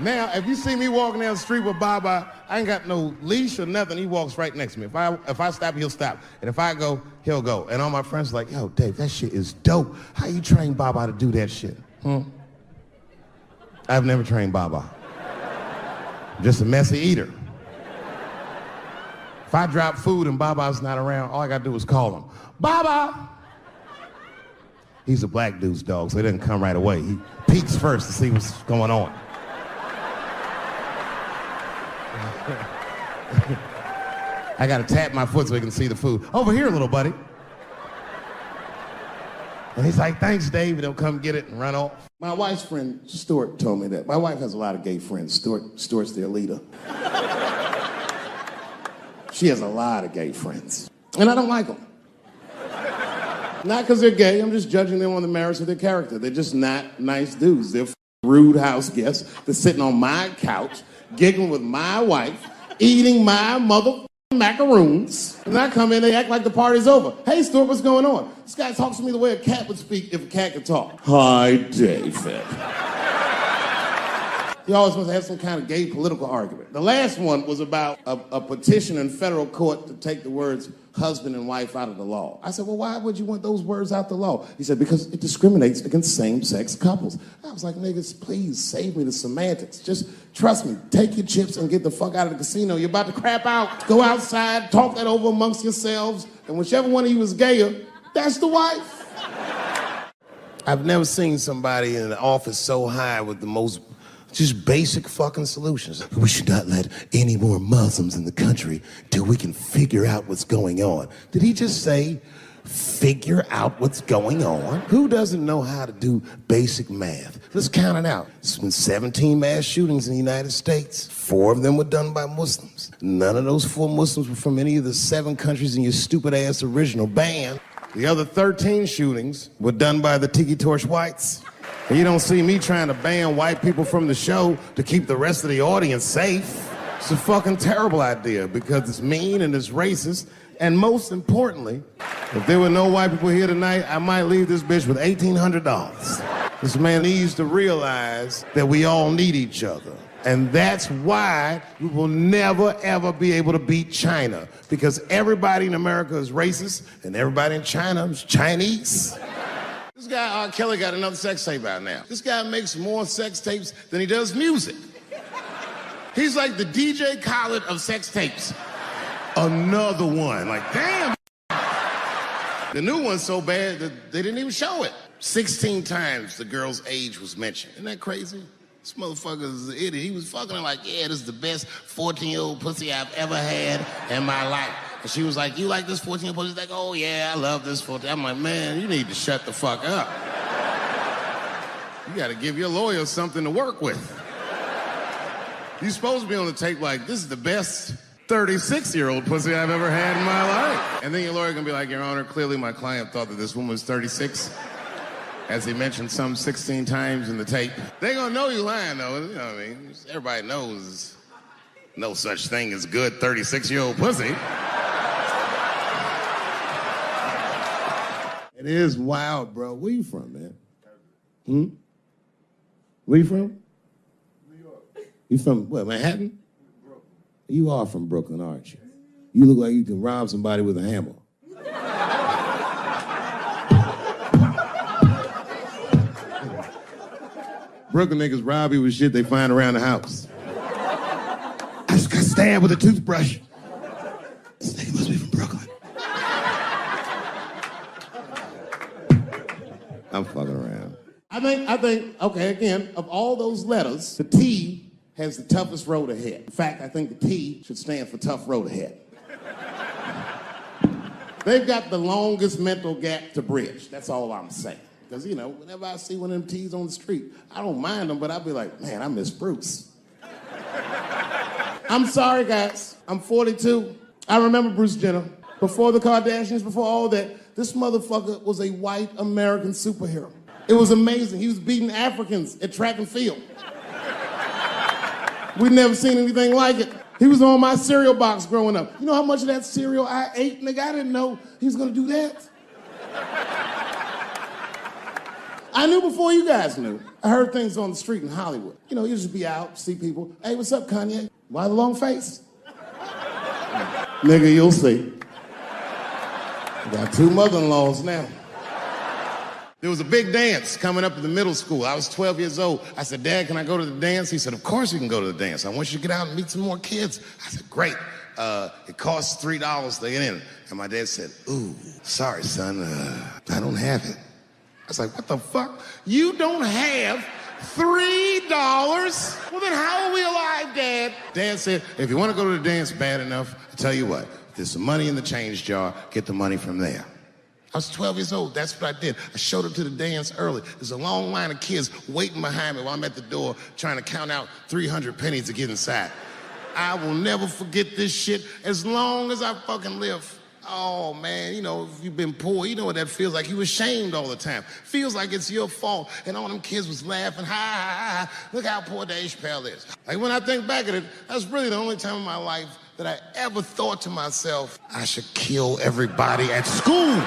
Now, if you see me walking down the street with Baba, I ain't got no leash or nothing. He walks right next to me. If I stop, he'll stop. And if I go, he'll go. And all my friends are like, yo, Dave, that shit is dope. How you train Baba to do that shit? I've never trained Baba. I'm just a messy eater. If I drop food and Baba's not around, all I gotta do is call him. Baba! He's a black dude's dog, so he doesn't come right away. He peeks first to see what's going on. I gotta tap my foot so he can see the food. Over here, little buddy. And he's like, thanks, Dave. He'll come get it and run off. My wife's friend, Stuart, told me that. My wife has a lot of gay friends. Stuart's their leader. She has a lot of gay friends. And I don't like them. Not because they're gay, I'm just judging them on the merits of their character. They're just not nice dudes. They're rude house guests. They're sitting on my couch, giggling with my wife, eating my mother macaroons. And I come in, they act like the party's over. Hey, Stuart, what's going on? This guy talks to me the way a cat would speak if a cat could talk. Hi, David. He always must have some kind of gay political argument. The last one was about a petition in federal court to take the words husband and wife out of the law. I said, well, why would you want those words out the law? He said, because it discriminates against same-sex couples. I was like, niggas, please save me the semantics. Just trust me, take your chips and get the fuck out of the casino. You're about to crap out. Go outside, talk that over amongst yourselves, and whichever one of you is gayer, that's the wife. I've never seen somebody in an office so high with the most just basic fucking solutions. We should not let any more Muslims in the country till we can figure out what's going on. Did he just say, figure out what's going on? Who doesn't know how to do basic math? Let's count it out. There's been 17 mass shootings in the United States. 4 of them were done by Muslims. None of those 4 Muslims were from any of the 7 countries in your stupid ass original ban. The other 13 shootings were done by the Tiki Torch whites. And you don't see me trying to ban white people from the show to keep the rest of the audience safe. It's a fucking terrible idea because it's mean and it's racist. And most importantly, if there were no white people here tonight, I might leave this bitch with $1,800. This man needs to realize that we all need each other. And that's why we will never, ever be able to beat China. Because everybody in America is racist and everybody in China is Chinese. This guy, R. Kelly, got another sex tape out now. This guy makes more sex tapes than he does music. He's like the DJ Khaled of sex tapes. Another one. Like, damn. The new one's so bad that they didn't even show it. 16 times the girl's age was mentioned. Isn't that crazy? This motherfucker is an idiot. He was fucking her like, yeah, this is the best 14-year-old pussy I've ever had in my life. And she was like, you like this 14-year-old pussy? He's like, oh, yeah, I love this 14. I'm like, man, you need to shut the fuck up. You got to give your lawyer something to work with. You're supposed to be on the tape like, this is the best 36-year-old pussy I've ever had in my life. And then your lawyer can be like, Your Honor, clearly my client thought that this woman was 36. As he mentioned some 16 times in the tape. They gonna know you lying, though. You know what I mean? Everybody knows no such thing as good 36-year-old pussy. It is wild, bro. Where you from, man? Where you from? New York. You from, what, Manhattan? Brooklyn. You are from Brooklyn, aren't you? You look like you can rob somebody with a hammer. Brooklyn niggas rob you with shit they find around the house. I just got stabbed with a toothbrush. This nigga must be from Brooklyn. I'm fucking around. I think, okay, again, of all those letters, the T has the toughest road ahead. In fact, I think the T should stand for tough road ahead. They've got the longest mental gap to bridge. That's all I'm saying. Because, you know, whenever I see one of them T's on the street, I don't mind them, but I'll be like, man, I miss Bruce. I'm sorry, guys. I'm 42. I remember Bruce Jenner. Before the Kardashians, before all that, this motherfucker was a white American superhero. It was amazing. He was beating Africans at track and field. We'd never seen anything like it. He was on my cereal box growing up. You know how much of that cereal I ate, nigga? I didn't know he was gonna do that. I knew before you guys knew. I heard things on the street in Hollywood. You know, you just be out, see people. Hey, what's up, Kanye? Why the long face? Nigga, you'll see. I got 2 mother-in-laws now. There was a big dance coming up in the middle school. I was 12 years old. I said, Dad, can I go to the dance? He said, of course you can go to the dance. I want you to get out and meet some more kids. I said, great. It costs $3 to get in. And my dad said, ooh, sorry, son, I don't have it. I was like, what the fuck? You don't have $3? Well, then how are we alive, Dad? Dad said, if you want to go to the dance bad enough, I tell you what, there's some money in the change jar, get the money from there. I was 12 years old. That's what I did. I showed up to the dance early. There's a long line of kids waiting behind me while I'm at the door trying to count out 300 pennies to get inside. I will never forget this shit as long as I fucking live. Oh, man, you know, if you've been poor, you know what that feels like. You ashamed all the time. Feels like it's your fault. And all them kids was laughing, ha, ha, ha. Look how poor Dave Chappelle is. Like, when I think back at it, that's really the only time in my life that I ever thought to myself, I should kill everybody at school.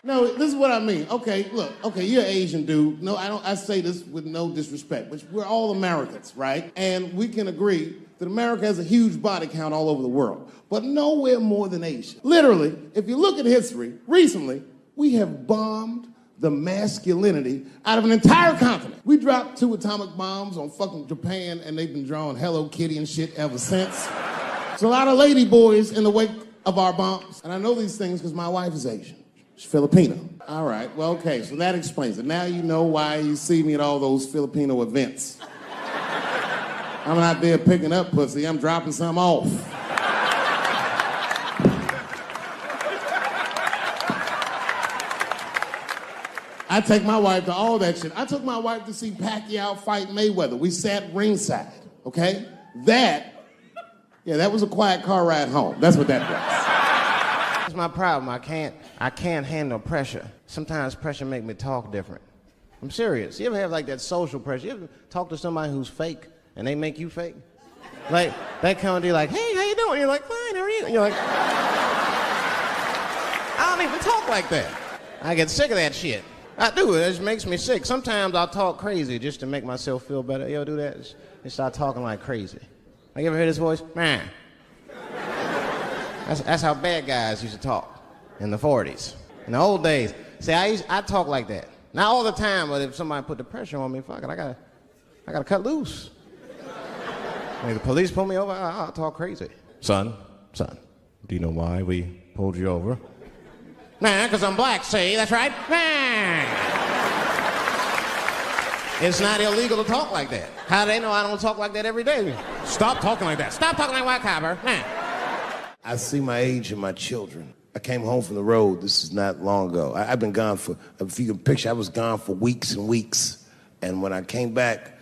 No, this is what I mean. Okay, look, okay, you're an Asian dude. No, I say this with no disrespect, but we're all Americans, right? And we can agree that America has a huge body count all over the world, but nowhere more than Asia. Literally, if you look at history, recently, we have bombed the masculinity out of an entire continent. We dropped 2 atomic bombs on fucking Japan, and they've been drawing Hello Kitty and shit ever since. There's a lot of lady boys in the wake of our bombs, and I know these things because my wife is Asian. She's Filipino. All right, well, okay, so that explains it. Now you know why you see me at all those Filipino events. I'm not there picking up pussy, I'm dropping some off. I take my wife to all that shit. I took my wife to see Pacquiao fight Mayweather. We sat ringside, okay? That was a quiet car ride home. That's what that was. That's my problem. I can't handle pressure. Sometimes pressure make me talk different. I'm serious. You ever have like that social pressure? You ever talk to somebody who's fake and they make you fake? Like, they come to you like, hey, how you doing? You're like, fine, how are you? And you're like, I don't even talk like that. I get sick of that shit. I do. It just makes me sick. Sometimes I'll talk crazy just to make myself feel better. You ever do that? Just start talking like crazy. Like, you ever hear this voice? Man. That's how bad guys used to talk in the 40s. In the old days. See, I talk like that. Not all the time, but if somebody put the pressure on me, fuck it, I gotta cut loose. Like the police pull me over, I'll talk crazy. Son, do you know why we pulled you over? Nah, because I'm black, see? That's right. Nah. It's not illegal to talk like that. How do they know I don't talk like that every day? Stop talking like that. Stop talking like white copper. Nah. I see my age in my children. I came home from the road. This is not long ago. I've been gone for, if you can picture, I was gone for weeks and weeks. And when I came back,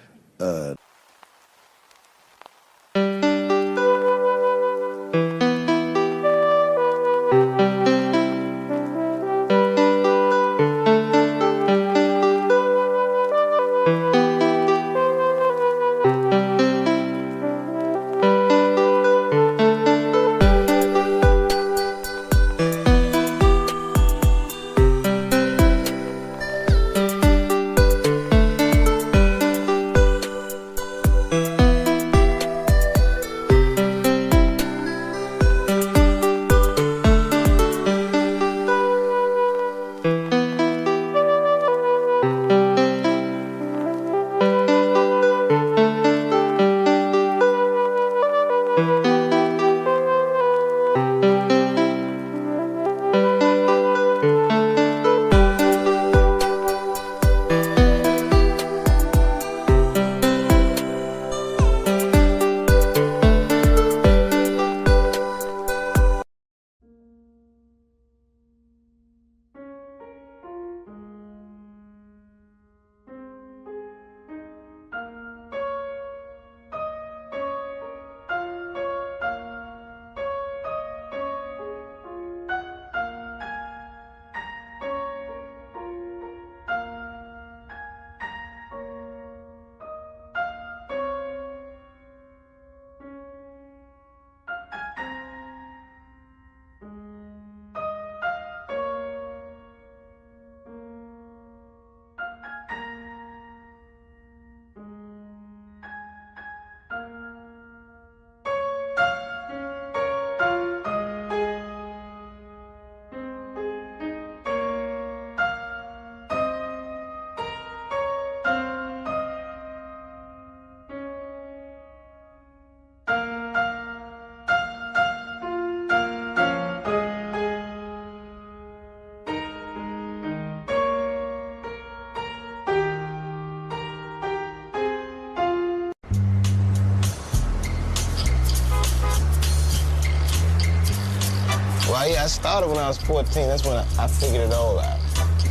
I started when I was 14. That's when I figured it all out.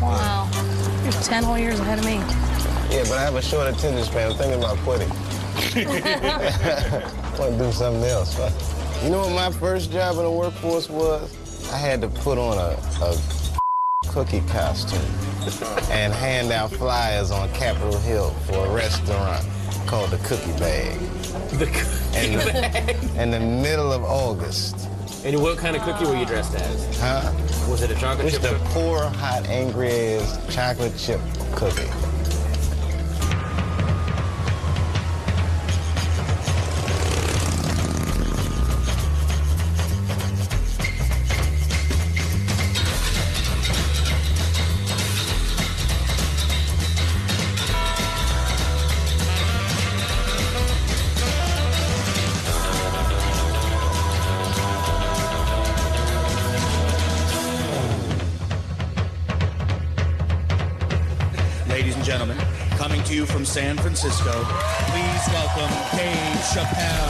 Wow. You're 10 whole years ahead of me. Yeah, but I have a short attention span. I'm thinking about quitting. I want to do something else. You know what my first job in the workforce was? I had to put on a cookie costume and hand out flyers on Capitol Hill for a restaurant called the Cookie Bag. The Cookie Bag? In the middle of August. And what kind of cookie were you dressed as? Huh? Was it a chocolate It's chip? the poor, hot, angry-ass chocolate chip cookie. Ladies and gentlemen, coming to you from San Francisco, please welcome Dave Chappelle.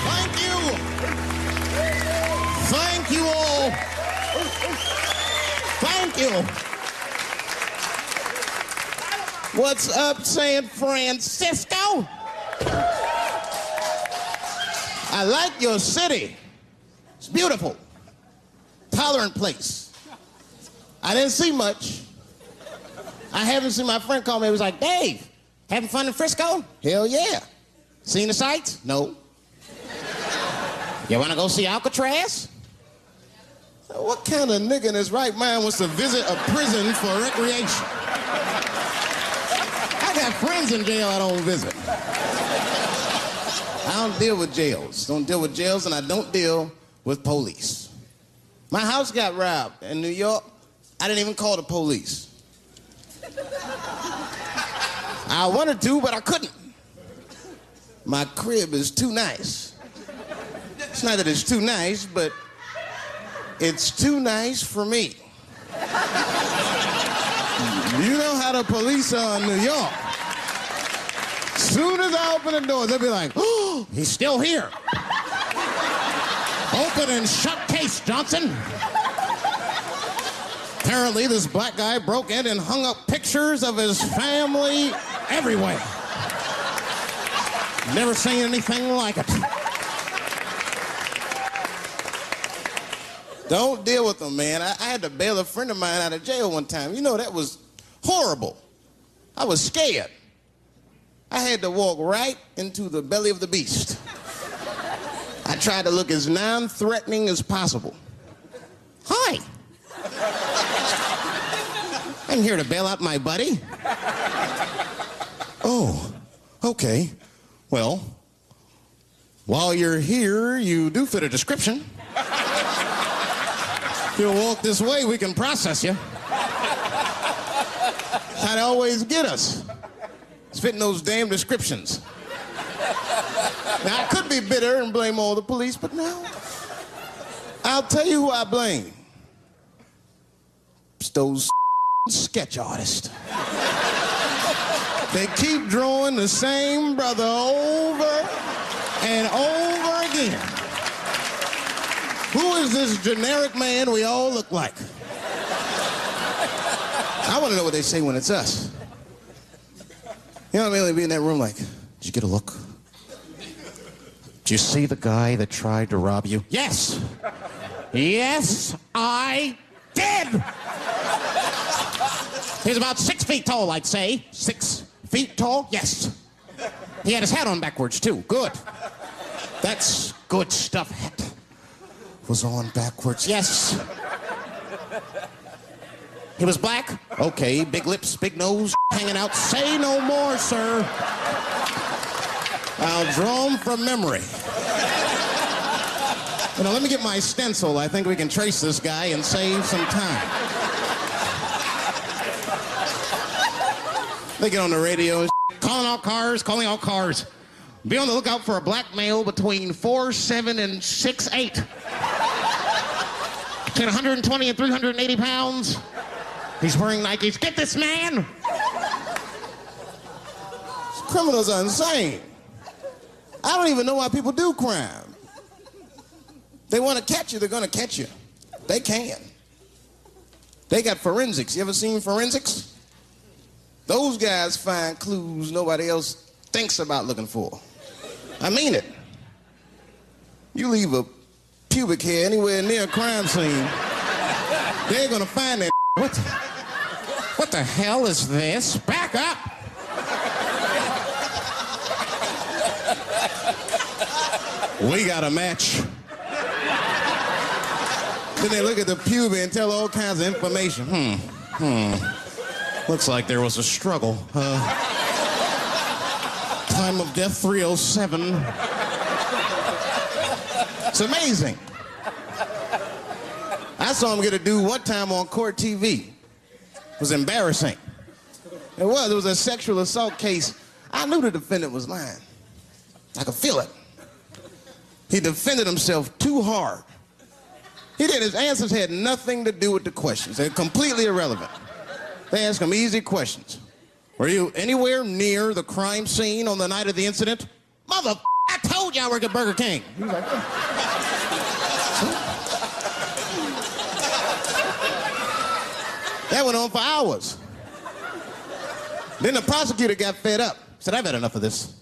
Thank you. Thank you all. Thank you. What's up, San Francisco? I like your city. It's beautiful. Tolerant place. I didn't see much. I haven't seen my friend call me. He was like, Dave, having fun in Frisco? Hell yeah. Seen the sights? No. You want to go see Alcatraz? What kind of nigga in his right mind wants to visit a prison for recreation? I got friends in jail I don't visit. I don't deal with jails. Don't deal with jails, and I don't deal with police. My house got robbed in New York. I didn't even call the police. I wanted to, but I couldn't. My crib is too nice. It's not that it's too nice, but it's too nice for me. You know how the police are in New York. Soon as I open the door, they'll be like, oh, he's still here. Open and shut case, Johnson. Apparently, this black guy broke in and hung up pictures of his family everywhere. Never seen anything like it. Don't deal with them, man. I had to bail a friend of mine out of jail one time. You know, that was horrible. I was scared. I had to walk right into the belly of the beast. I tried to look as non-threatening as possible. Hi. I'm here to bail out my buddy. Oh, okay. Well, while you're here, you do fit a description. If you'll walk this way, we can process you. That'd always get us. It's fitting those damn descriptions. Now, I could be bitter and blame all the police, but no. I'll tell you who I blame. It's those sketch artists. They keep drawing the same brother over and over again. Who is this generic man we all look like? I want to know what they say when it's us. You know what I mean? They'd be in that room like, did you get a look? Did you see the guy that tried to rob you? Yes. Yes, I did. He's about 6 feet tall, I'd say. 6 feet tall? Yes. He had his hat on backwards, too. Good. That's good stuff. Hat was on backwards. Yes. He was black? Okay, big lips, big nose, hanging out. Say no more, sir. I'll draw him from memory. You know, let me get my stencil. I think we can trace this guy and save some time. They get on the radio and calling all cars, calling all cars. Be on the lookout for a black male between 4'7" and 6'8". Between 120 and 380 pounds. He's wearing Nikes. Get this man! Criminals are insane. I don't even know why people do crime. They want to catch you, they're going to catch you. They can. They got forensics. You ever seen forensics? Those guys find clues nobody else thinks about looking for. I mean it. You leave a pubic hair anywhere near a crime scene, they're going to find that. What? What the hell is this? Back up! We got a match. Then they look at the pubic and tell all kinds of information. Looks like there was a struggle. Time of death 307. It's amazing. I saw him get a dude one time on court TV. It was embarrassing. It was a sexual assault case. I knew the defendant was lying. I could feel it. He defended himself too hard. He did. His answers had nothing to do with the questions. They're completely irrelevant. They asked him easy questions. Were you anywhere near the crime scene on the night of the incident? Mother, I told you I work at Burger King. He was like, that went on for hours. Then the prosecutor got fed up. Said, I've had enough of this.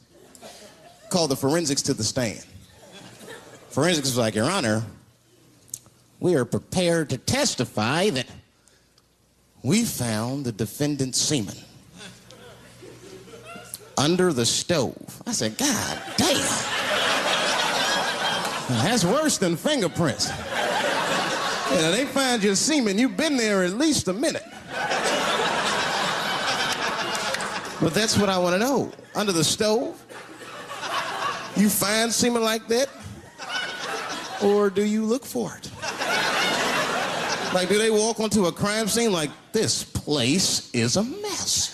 Called the forensics to the stand. Forensics was like, Your Honor, we are prepared to testify that we found the defendant's semen under the stove. I said, God damn. That's worse than fingerprints. You know, they find your semen, you've been there at least a minute. But that's what I want to know. Under the stove? You find semen like that? Or do you look for it? Like, do they walk onto a crime scene like, this place is a mess?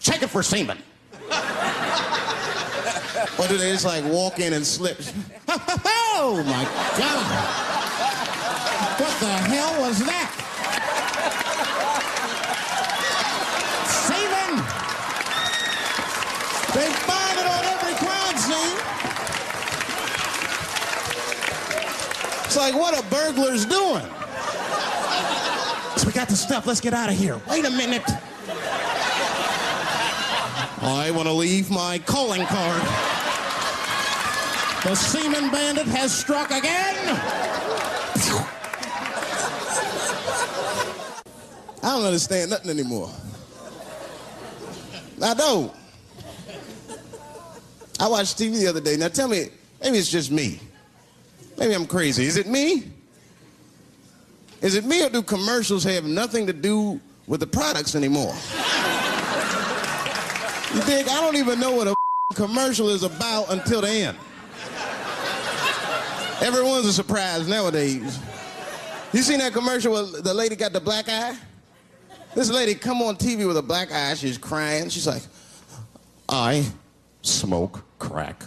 Check it for semen. Or do they just like walk in and slip? Oh my God. What the hell was that? Semen! They find it on every crime scene. It's like, what are burglars doing? So we got the stuff, let's get out of here. Wait a minute. I want to leave my calling card. The semen bandit has struck again. I don't understand nothing anymore. I don't. I watched TV the other day. Now tell me, maybe it's just me. Maybe I'm crazy. Is it me? Is it me, or do commercials have nothing to do with the products anymore? You think I don't even know what a commercial is about until the end. Everyone's a surprise nowadays. You seen that commercial where the lady got the black eye? This lady come on TV with a black eye, she's crying. She's like, I smoke crack.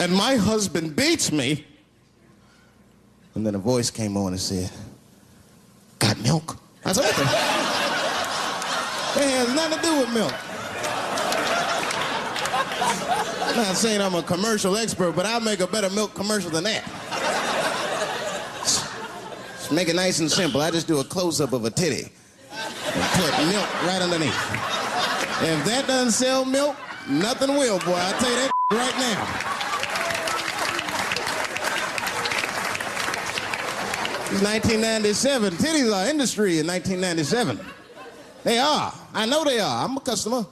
And my husband beats me. And then a voice came on and said, got milk? I said, what the? It has nothing to do with milk. I'm not saying I'm a commercial expert, but I'll make a better milk commercial than that. Just make it nice and simple. I just do a close-up of a titty and put milk right underneath. If that doesn't sell milk, nothing will, boy. I'll tell you that right now. It's 1997. Titties are industry in 1997. They are. I know they are. I'm a customer.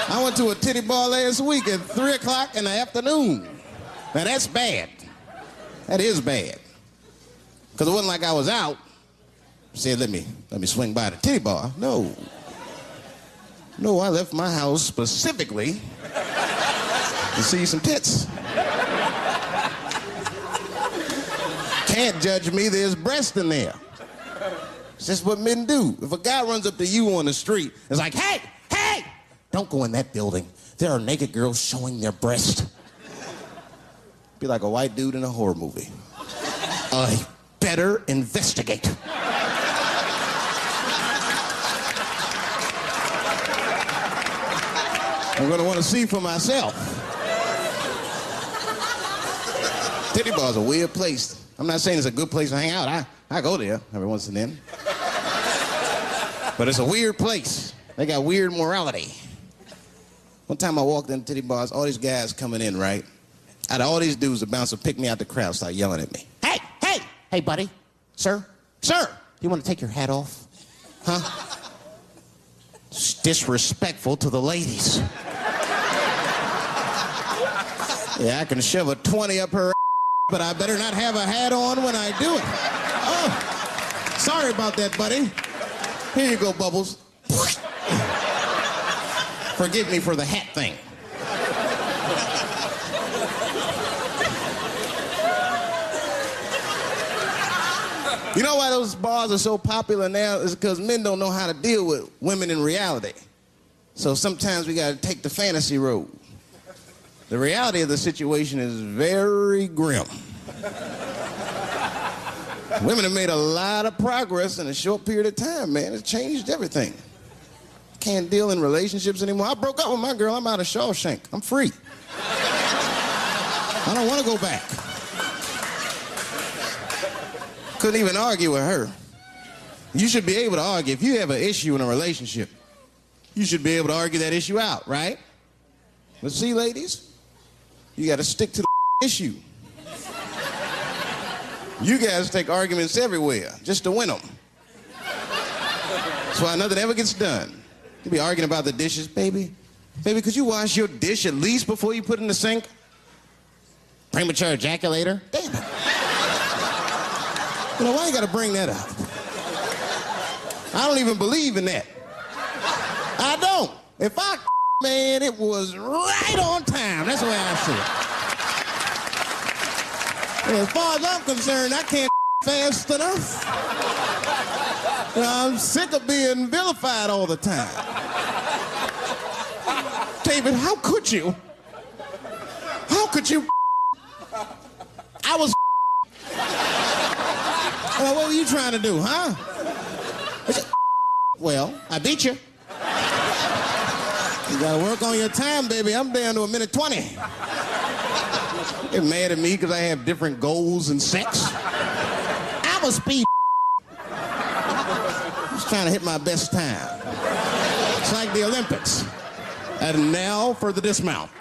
I went to a titty bar last week at 3 o'clock in the afternoon. Now that's bad. That is bad. Because it wasn't like I was out. Said, let me swing by the titty bar. No. No, I left my house specifically to see some tits. Can't judge me, there's breast in there. It's just what men do. If a guy runs up to you on the street, it's like, hey, hey, don't go in that building. There are naked girls showing their breast. Be like a white dude in a horror movie. I better investigate. I'm gonna want to see for myself. Titty bar's a weird place. I'm not saying it's a good place to hang out. I go there every once and then. But it's a weird place. They got weird morality. One time I walked in titty bars, all these guys coming in, right? Out of all these dudes, the bouncer picked me out the crowd, start yelling at me. Hey, hey, hey, buddy. Sir, sir. you want to take your hat off? Huh? It's disrespectful to the ladies. Yeah, I can shove a 20 up her ass, but I better not have a hat on when I do it. Oh, sorry about that, buddy. Here you go, Bubbles. Forgive me for the hat thing. You know why those bars are so popular now? Is because men don't know how to deal with women in reality. So sometimes we gotta take the fantasy road. The reality of the situation is very grim. Women have made a lot of progress in a short period of time, man. It's changed everything. Can't deal in relationships anymore. I broke up with my girl. I'm out of Shawshank. I'm free. I don't want to go back. Couldn't even argue with her. You should be able to argue. If you have an issue in a relationship, you should be able to argue that issue out, right? But see, ladies, you got to stick to the issue. You guys take arguments everywhere just to win them. That's why nothing ever gets done. You be arguing about the dishes, baby. Baby, could you wash your dish at least before you put it in the sink? Premature ejaculator? Damn it. You know, why you gotta bring that up? I don't even believe in that. I don't. If I man, it was right on time. That's the way I see it. And as far as I'm concerned, I can't fast enough. I'm sick of being vilified all the time. David, how could you? How could you? I was. What were you trying to do, huh? Well, I beat you. You gotta work on your time, baby. I'm down to a minute 20. Get mad at me because I have different goals in sex. I'm a speed. Just trying to hit my best time. It's like the Olympics. And now for the dismount.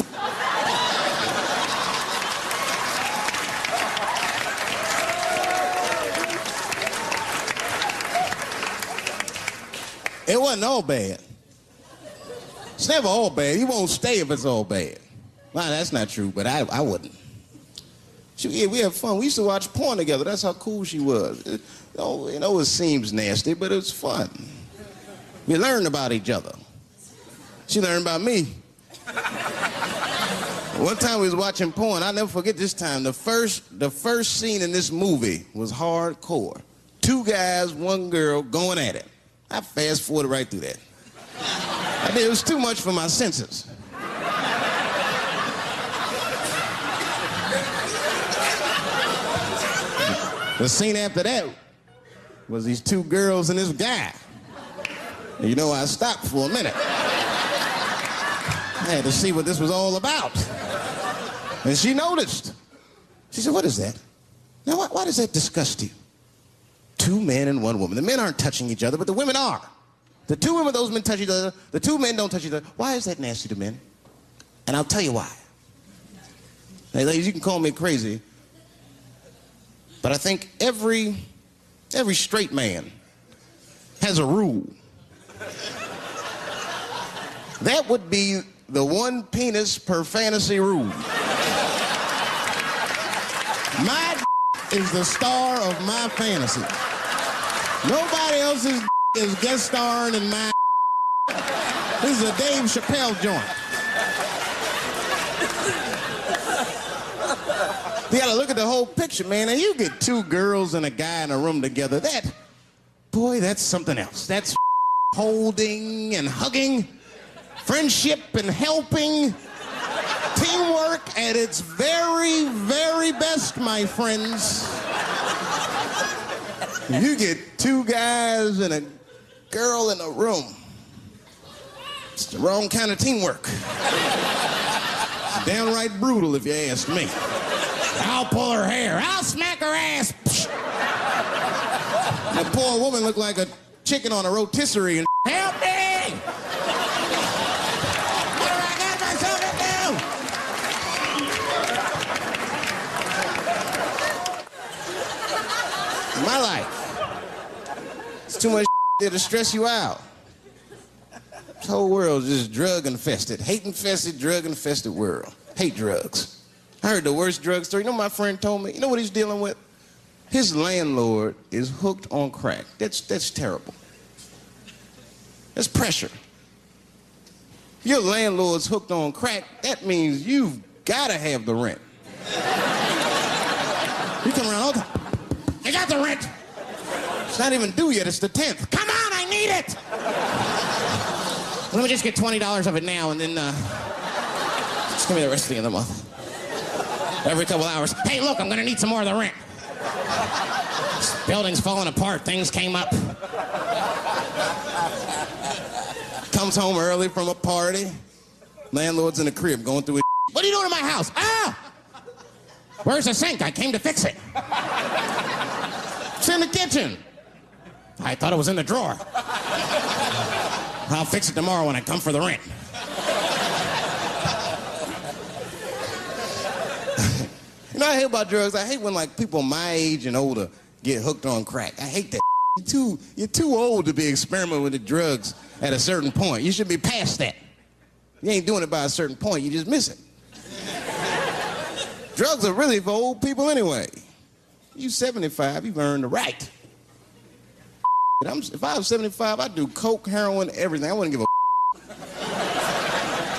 It wasn't all bad. It's never all bad. You won't stay if it's all bad. Well, that's not true, but I wouldn't. Yeah, we had fun. We used to watch porn together. That's how cool she was. You know, it seems nasty, but it was fun. We learned about each other. She learned about me. One time we was watching porn. I'll never forget this time. The first scene in this movie was hardcore. 2 guys, 1 girl going at it. I fast-forwarded right through that. It was too much for my senses. The scene after that was these 2 girls and this guy. And you know, I stopped for a minute. I had to see what this was all about. And she noticed. She said, what is that? Now, why does that disgust you? 2 men and 1 woman. The men aren't touching each other, but the women are. The 2 women, those men touch each other. The 2 men don't touch each other. Why is that nasty to men? And I'll tell you why. Hey, ladies, you can call me crazy, but I think every straight man has a rule. That would be the 1 penis per fantasy rule. My is the star of my fantasy. Nobody else's is guest starring in my. This is a Dave Chappelle joint. You gotta look at the whole picture, man. And you get 2 girls and a guy in a room together. That's something else. That's holding and hugging, friendship and helping, teamwork at its very, very best, my friends. You get 2 guys and a girl in a room. It's the wrong kind of teamwork. It's downright brutal, if you ask me. I'll pull her hair. I'll smack her ass. That poor woman looked like a chicken on a rotisserie and help me! What have I got myself into? My life. too much there to stress you out. This whole world's just drug-infested. Hate-infested, drug-infested world. Hate drugs. I heard the worst drug story. You know what my friend told me? You know what he's dealing with? His landlord is hooked on crack. That's terrible. That's pressure. Your landlord's hooked on crack, that means you've got to have the rent. You come around all the time. You got the rent. It's not even due yet, it's the 10th. Come on, I need it. Let me just get $20 of it now and then just give me the rest of the month. Every couple hours. Hey, look, I'm gonna need some more of the rent. This building's falling apart, things came up. Comes home early from a party. Landlord's in the crib going through his What are you doing in my house? Ah! Where's the sink? I came to fix it. It's in the kitchen. I thought it was in the drawer. I'll fix it tomorrow when I come for the rent. You know what I hate about drugs? I hate when like people my age and older get hooked on crack. I hate that. You're too old to be experimenting with the drugs at a certain point. You should be past that. You ain't doing it by a certain point, you just miss it. Drugs are really for old people anyway. You 75, you've earned the right. If I was 75, I'd do coke, heroin, everything. I wouldn't give a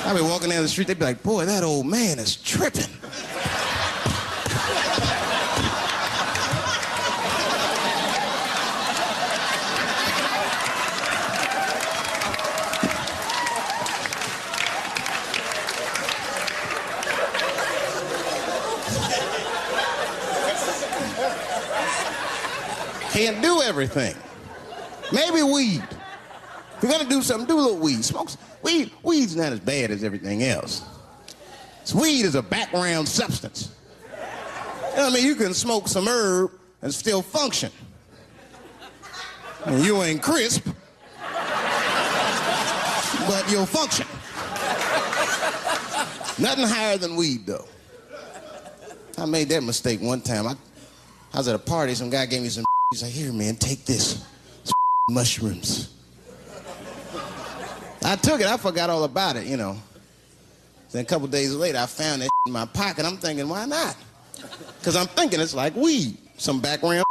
I'd be walking down the street, they'd be like, boy, that old man is tripping. Can't do everything. Maybe weed. If you're gonna do something, do a little weed. Smoke weed. Weed's not as bad as everything else. Weed is a background substance. You know what I mean? You can smoke some herb and still function. And you ain't crisp, but you'll function. Nothing higher than weed, though. I made that mistake one time. I was at a party, some guy gave me some. He's like, here, man, take this. It's mushrooms. I took it, I forgot all about it, you know. Then a couple days later, I found that in my pocket. I'm thinking, why not? Because I'm thinking it's like weed, some background.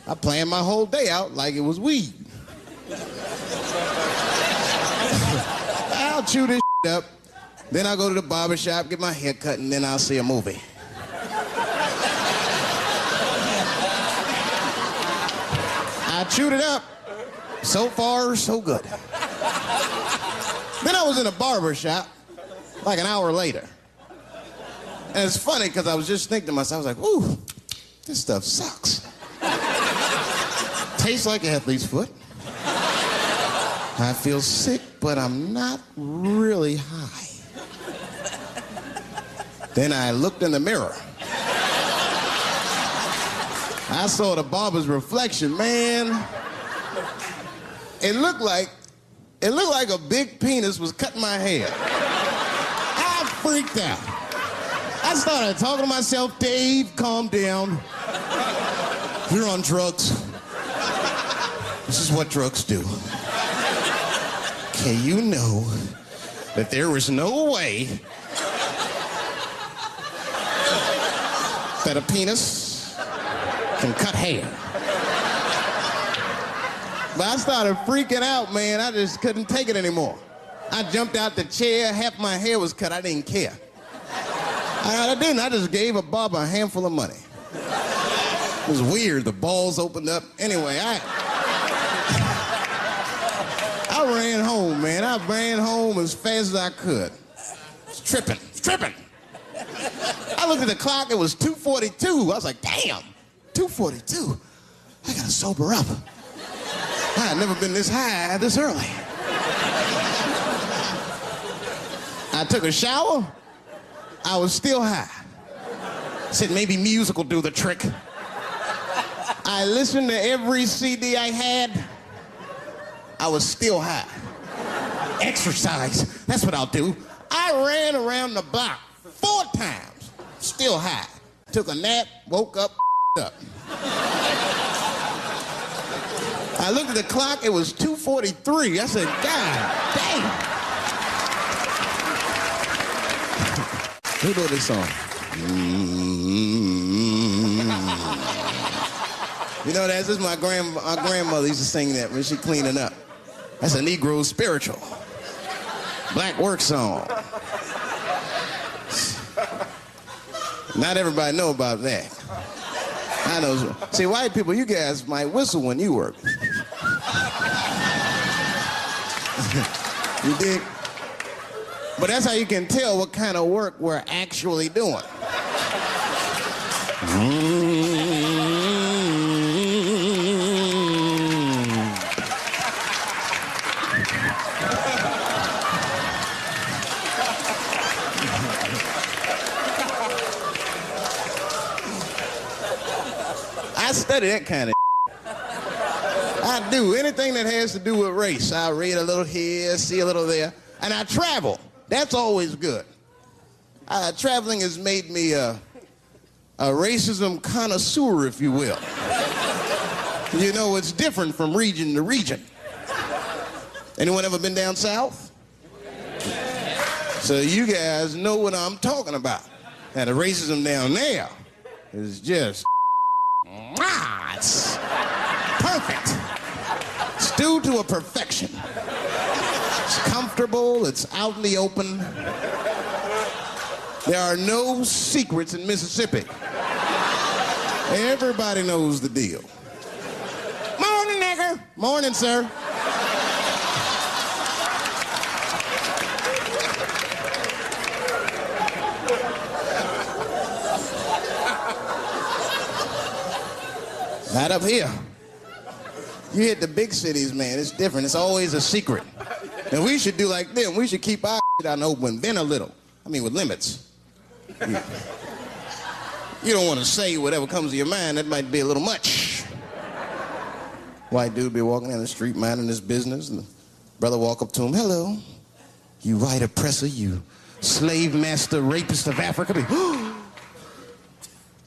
I planned my whole day out like it was weed. I'll chew this up, then I'll go to the barber shop, get my hair cut, and then I'll see a movie. I chewed it up. So far, so good. Then I was in a barber shop like an hour later. And it's funny because I was just thinking to myself, I was like, ooh, this stuff sucks. Tastes like athlete's foot. I feel sick, but I'm not really high. Then I looked in the mirror. I saw the barber's reflection, man. It looked like a big penis was cutting my hair. I freaked out. I started talking to myself, Dave, calm down. You're on drugs. This is what drugs do. Okay, you know that there is no way that a penis can cut hair. But I started freaking out, man. I just couldn't take it anymore. I jumped out the chair, half my hair was cut, I didn't care. I didn't, I just gave a barber a handful of money. It was weird, the balls opened up. Anyway, I ran home, man. I ran home as fast as I could. It's tripping. I looked at the clock, it was 2:42. I was like, damn. 2:42. I gotta sober up. I had never been this high this early. I took a shower. I was still high. Said maybe music will do the trick. I listened to every CD I had. I was still high. Exercise. That's what I'll do. I ran around the block 4 times. Still high. Took a nap, woke up. I looked at the clock, it was 2:43. I said, God damn. Who wrote this song? You know, that's just our grandmother used to sing that when she cleaning up. That's a Negro spiritual. Black work song. Not everybody know about that. I know. See, white people, you guys might whistle when you work. You dig? But that's how you can tell what kind of work we're actually doing. I study that kind of I do. Anything that has to do with race. I read a little here, see a little there. And I travel. That's always good. Traveling has made me a racism connoisseur, if you will. You know, it's different from region to region. Anyone ever been down south? So you guys know what I'm talking about. And the racism down there is just, it's perfect. It's due to a perfection. It's comfortable, it's out in the open. There are no secrets in Mississippi. Everybody knows the deal. Morning, nigger. Morning, sir. Not up here. You hit the big cities, man, it's different. It's always a secret. And we should do like them. We should keep our shit out in the open, then a little. I mean, with limits. You don't want to say whatever comes to your mind. That might be a little much. White dude be walking down the street minding his business, and the brother walk up to him, hello, you white oppressor, you slave master rapist of Africa.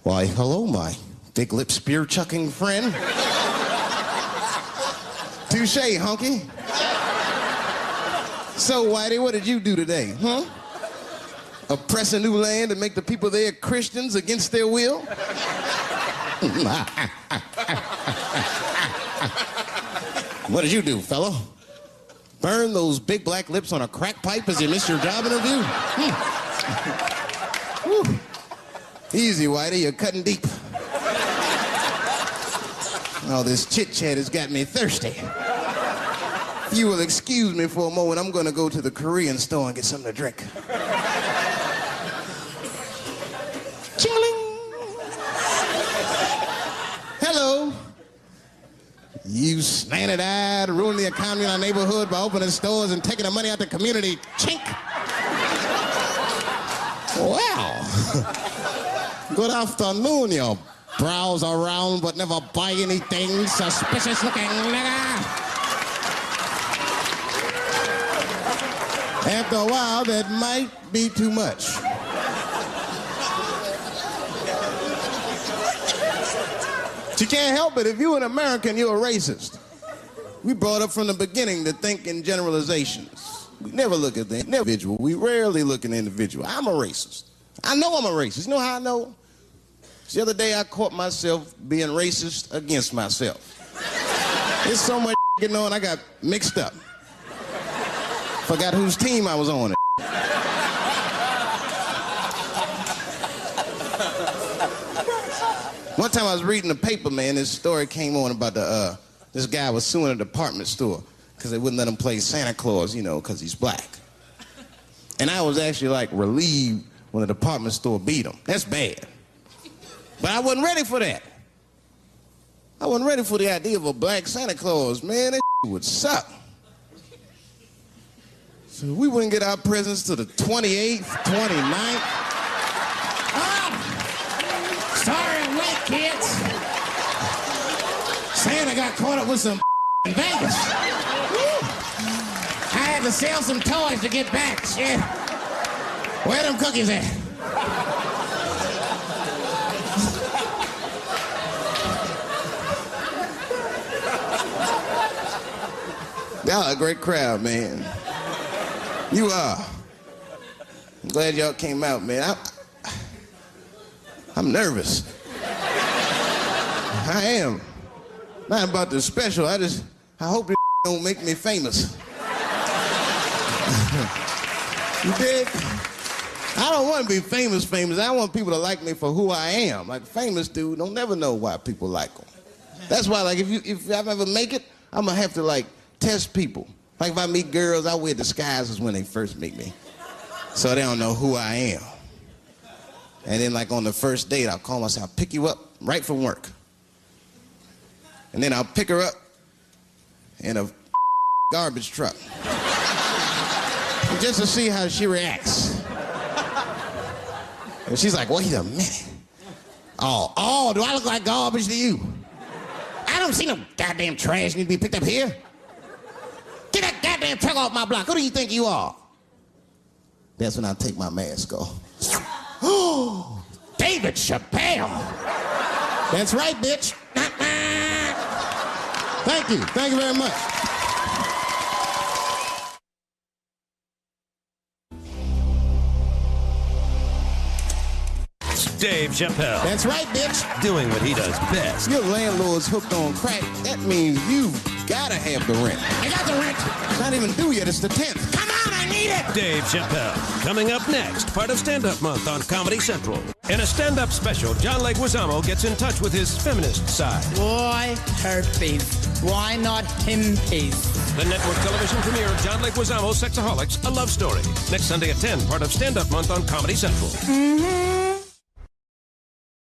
Why, hello, my thick-lipped spear-chucking friend. Touche, hunky. So, Whitey, what did you do today, huh? Oppress a new land and make the people there Christians against their will? What did you do, fellow? Burn those big black lips on a crack pipe as you miss your job interview? Easy, Whitey, you're cutting deep. All this chit-chat has got me thirsty. If you will excuse me for a moment, I'm going to go to the Korean store and get something to drink. Ching-a-ling. Hello. You slanted-eyed, ruining the economy in our neighborhood by opening stores and taking the money out the community. Chink. Well, good afternoon, you browse around but never buy anything, suspicious-looking nigga. After a while, that might be too much. But you can't help it. If you're an American, you're a racist. We brought up from the beginning to think in generalizations. We never look at the individual. We rarely look at the individual. I'm a racist. I know I'm a racist. You know how I know? The other day, I caught myself being racist against myself. There's so much getting on, I got mixed up. Forgot whose team I was on. One time I was reading the paper, man, this story came on about this guy was suing a department store because they wouldn't let him play Santa Claus, you know, because he's black. And I was actually like relieved when the department store beat him. That's bad. But I wasn't ready for that. I wasn't ready for the idea of a black Santa Claus, man. That would suck. So we wouldn't get our presents till the 28th, 29th. Sorry, I'm late, kids. Santa got caught up with some in Vegas. I had to sell some toys to get back, shit. Where them cookies at? Y'all a great crowd, man. You are. I'm glad y'all came out, man. I'm nervous. I am. Not about the special. I hope this don't make me famous. You dig? I don't want to be famous. I want people to like me for who I am. Like famous dude, don't never know why people like them. That's why, like, if I ever make it, I'm gonna have to like test people. Like if I meet girls, I wear disguises when they first meet me, so they don't know who I am. And then like on the first date, I'll call myself, I'll pick you up right from work, and then I'll pick her up in a garbage truck, just to see how she reacts. And she's like, wait a minute. Oh, do I look like garbage to you? I don't see no goddamn trash need to be picked up here. Get that goddamn truck off my block. Who do you think you are? That's when I take my mask off. Oh, David Chappelle. That's right, bitch. Thank you. Thank you very much. Dave Chappelle. That's right, bitch. Doing what he does best. Your landlord's hooked on crack. That means you've got to have the rent. I got the rent. It's not even due yet. It's the 10th. Come on, I need it. Dave Chappelle. Coming up next, part of Stand-Up Month on Comedy Central. In a stand-up special, John Leguizamo gets in touch with his feminist side. Why herpes? Why not himpies? The network television premiere of John Leguizamo's Sexaholics, A Love Story. Next Sunday at 10, part of Stand-Up Month on Comedy Central. Mm-hmm.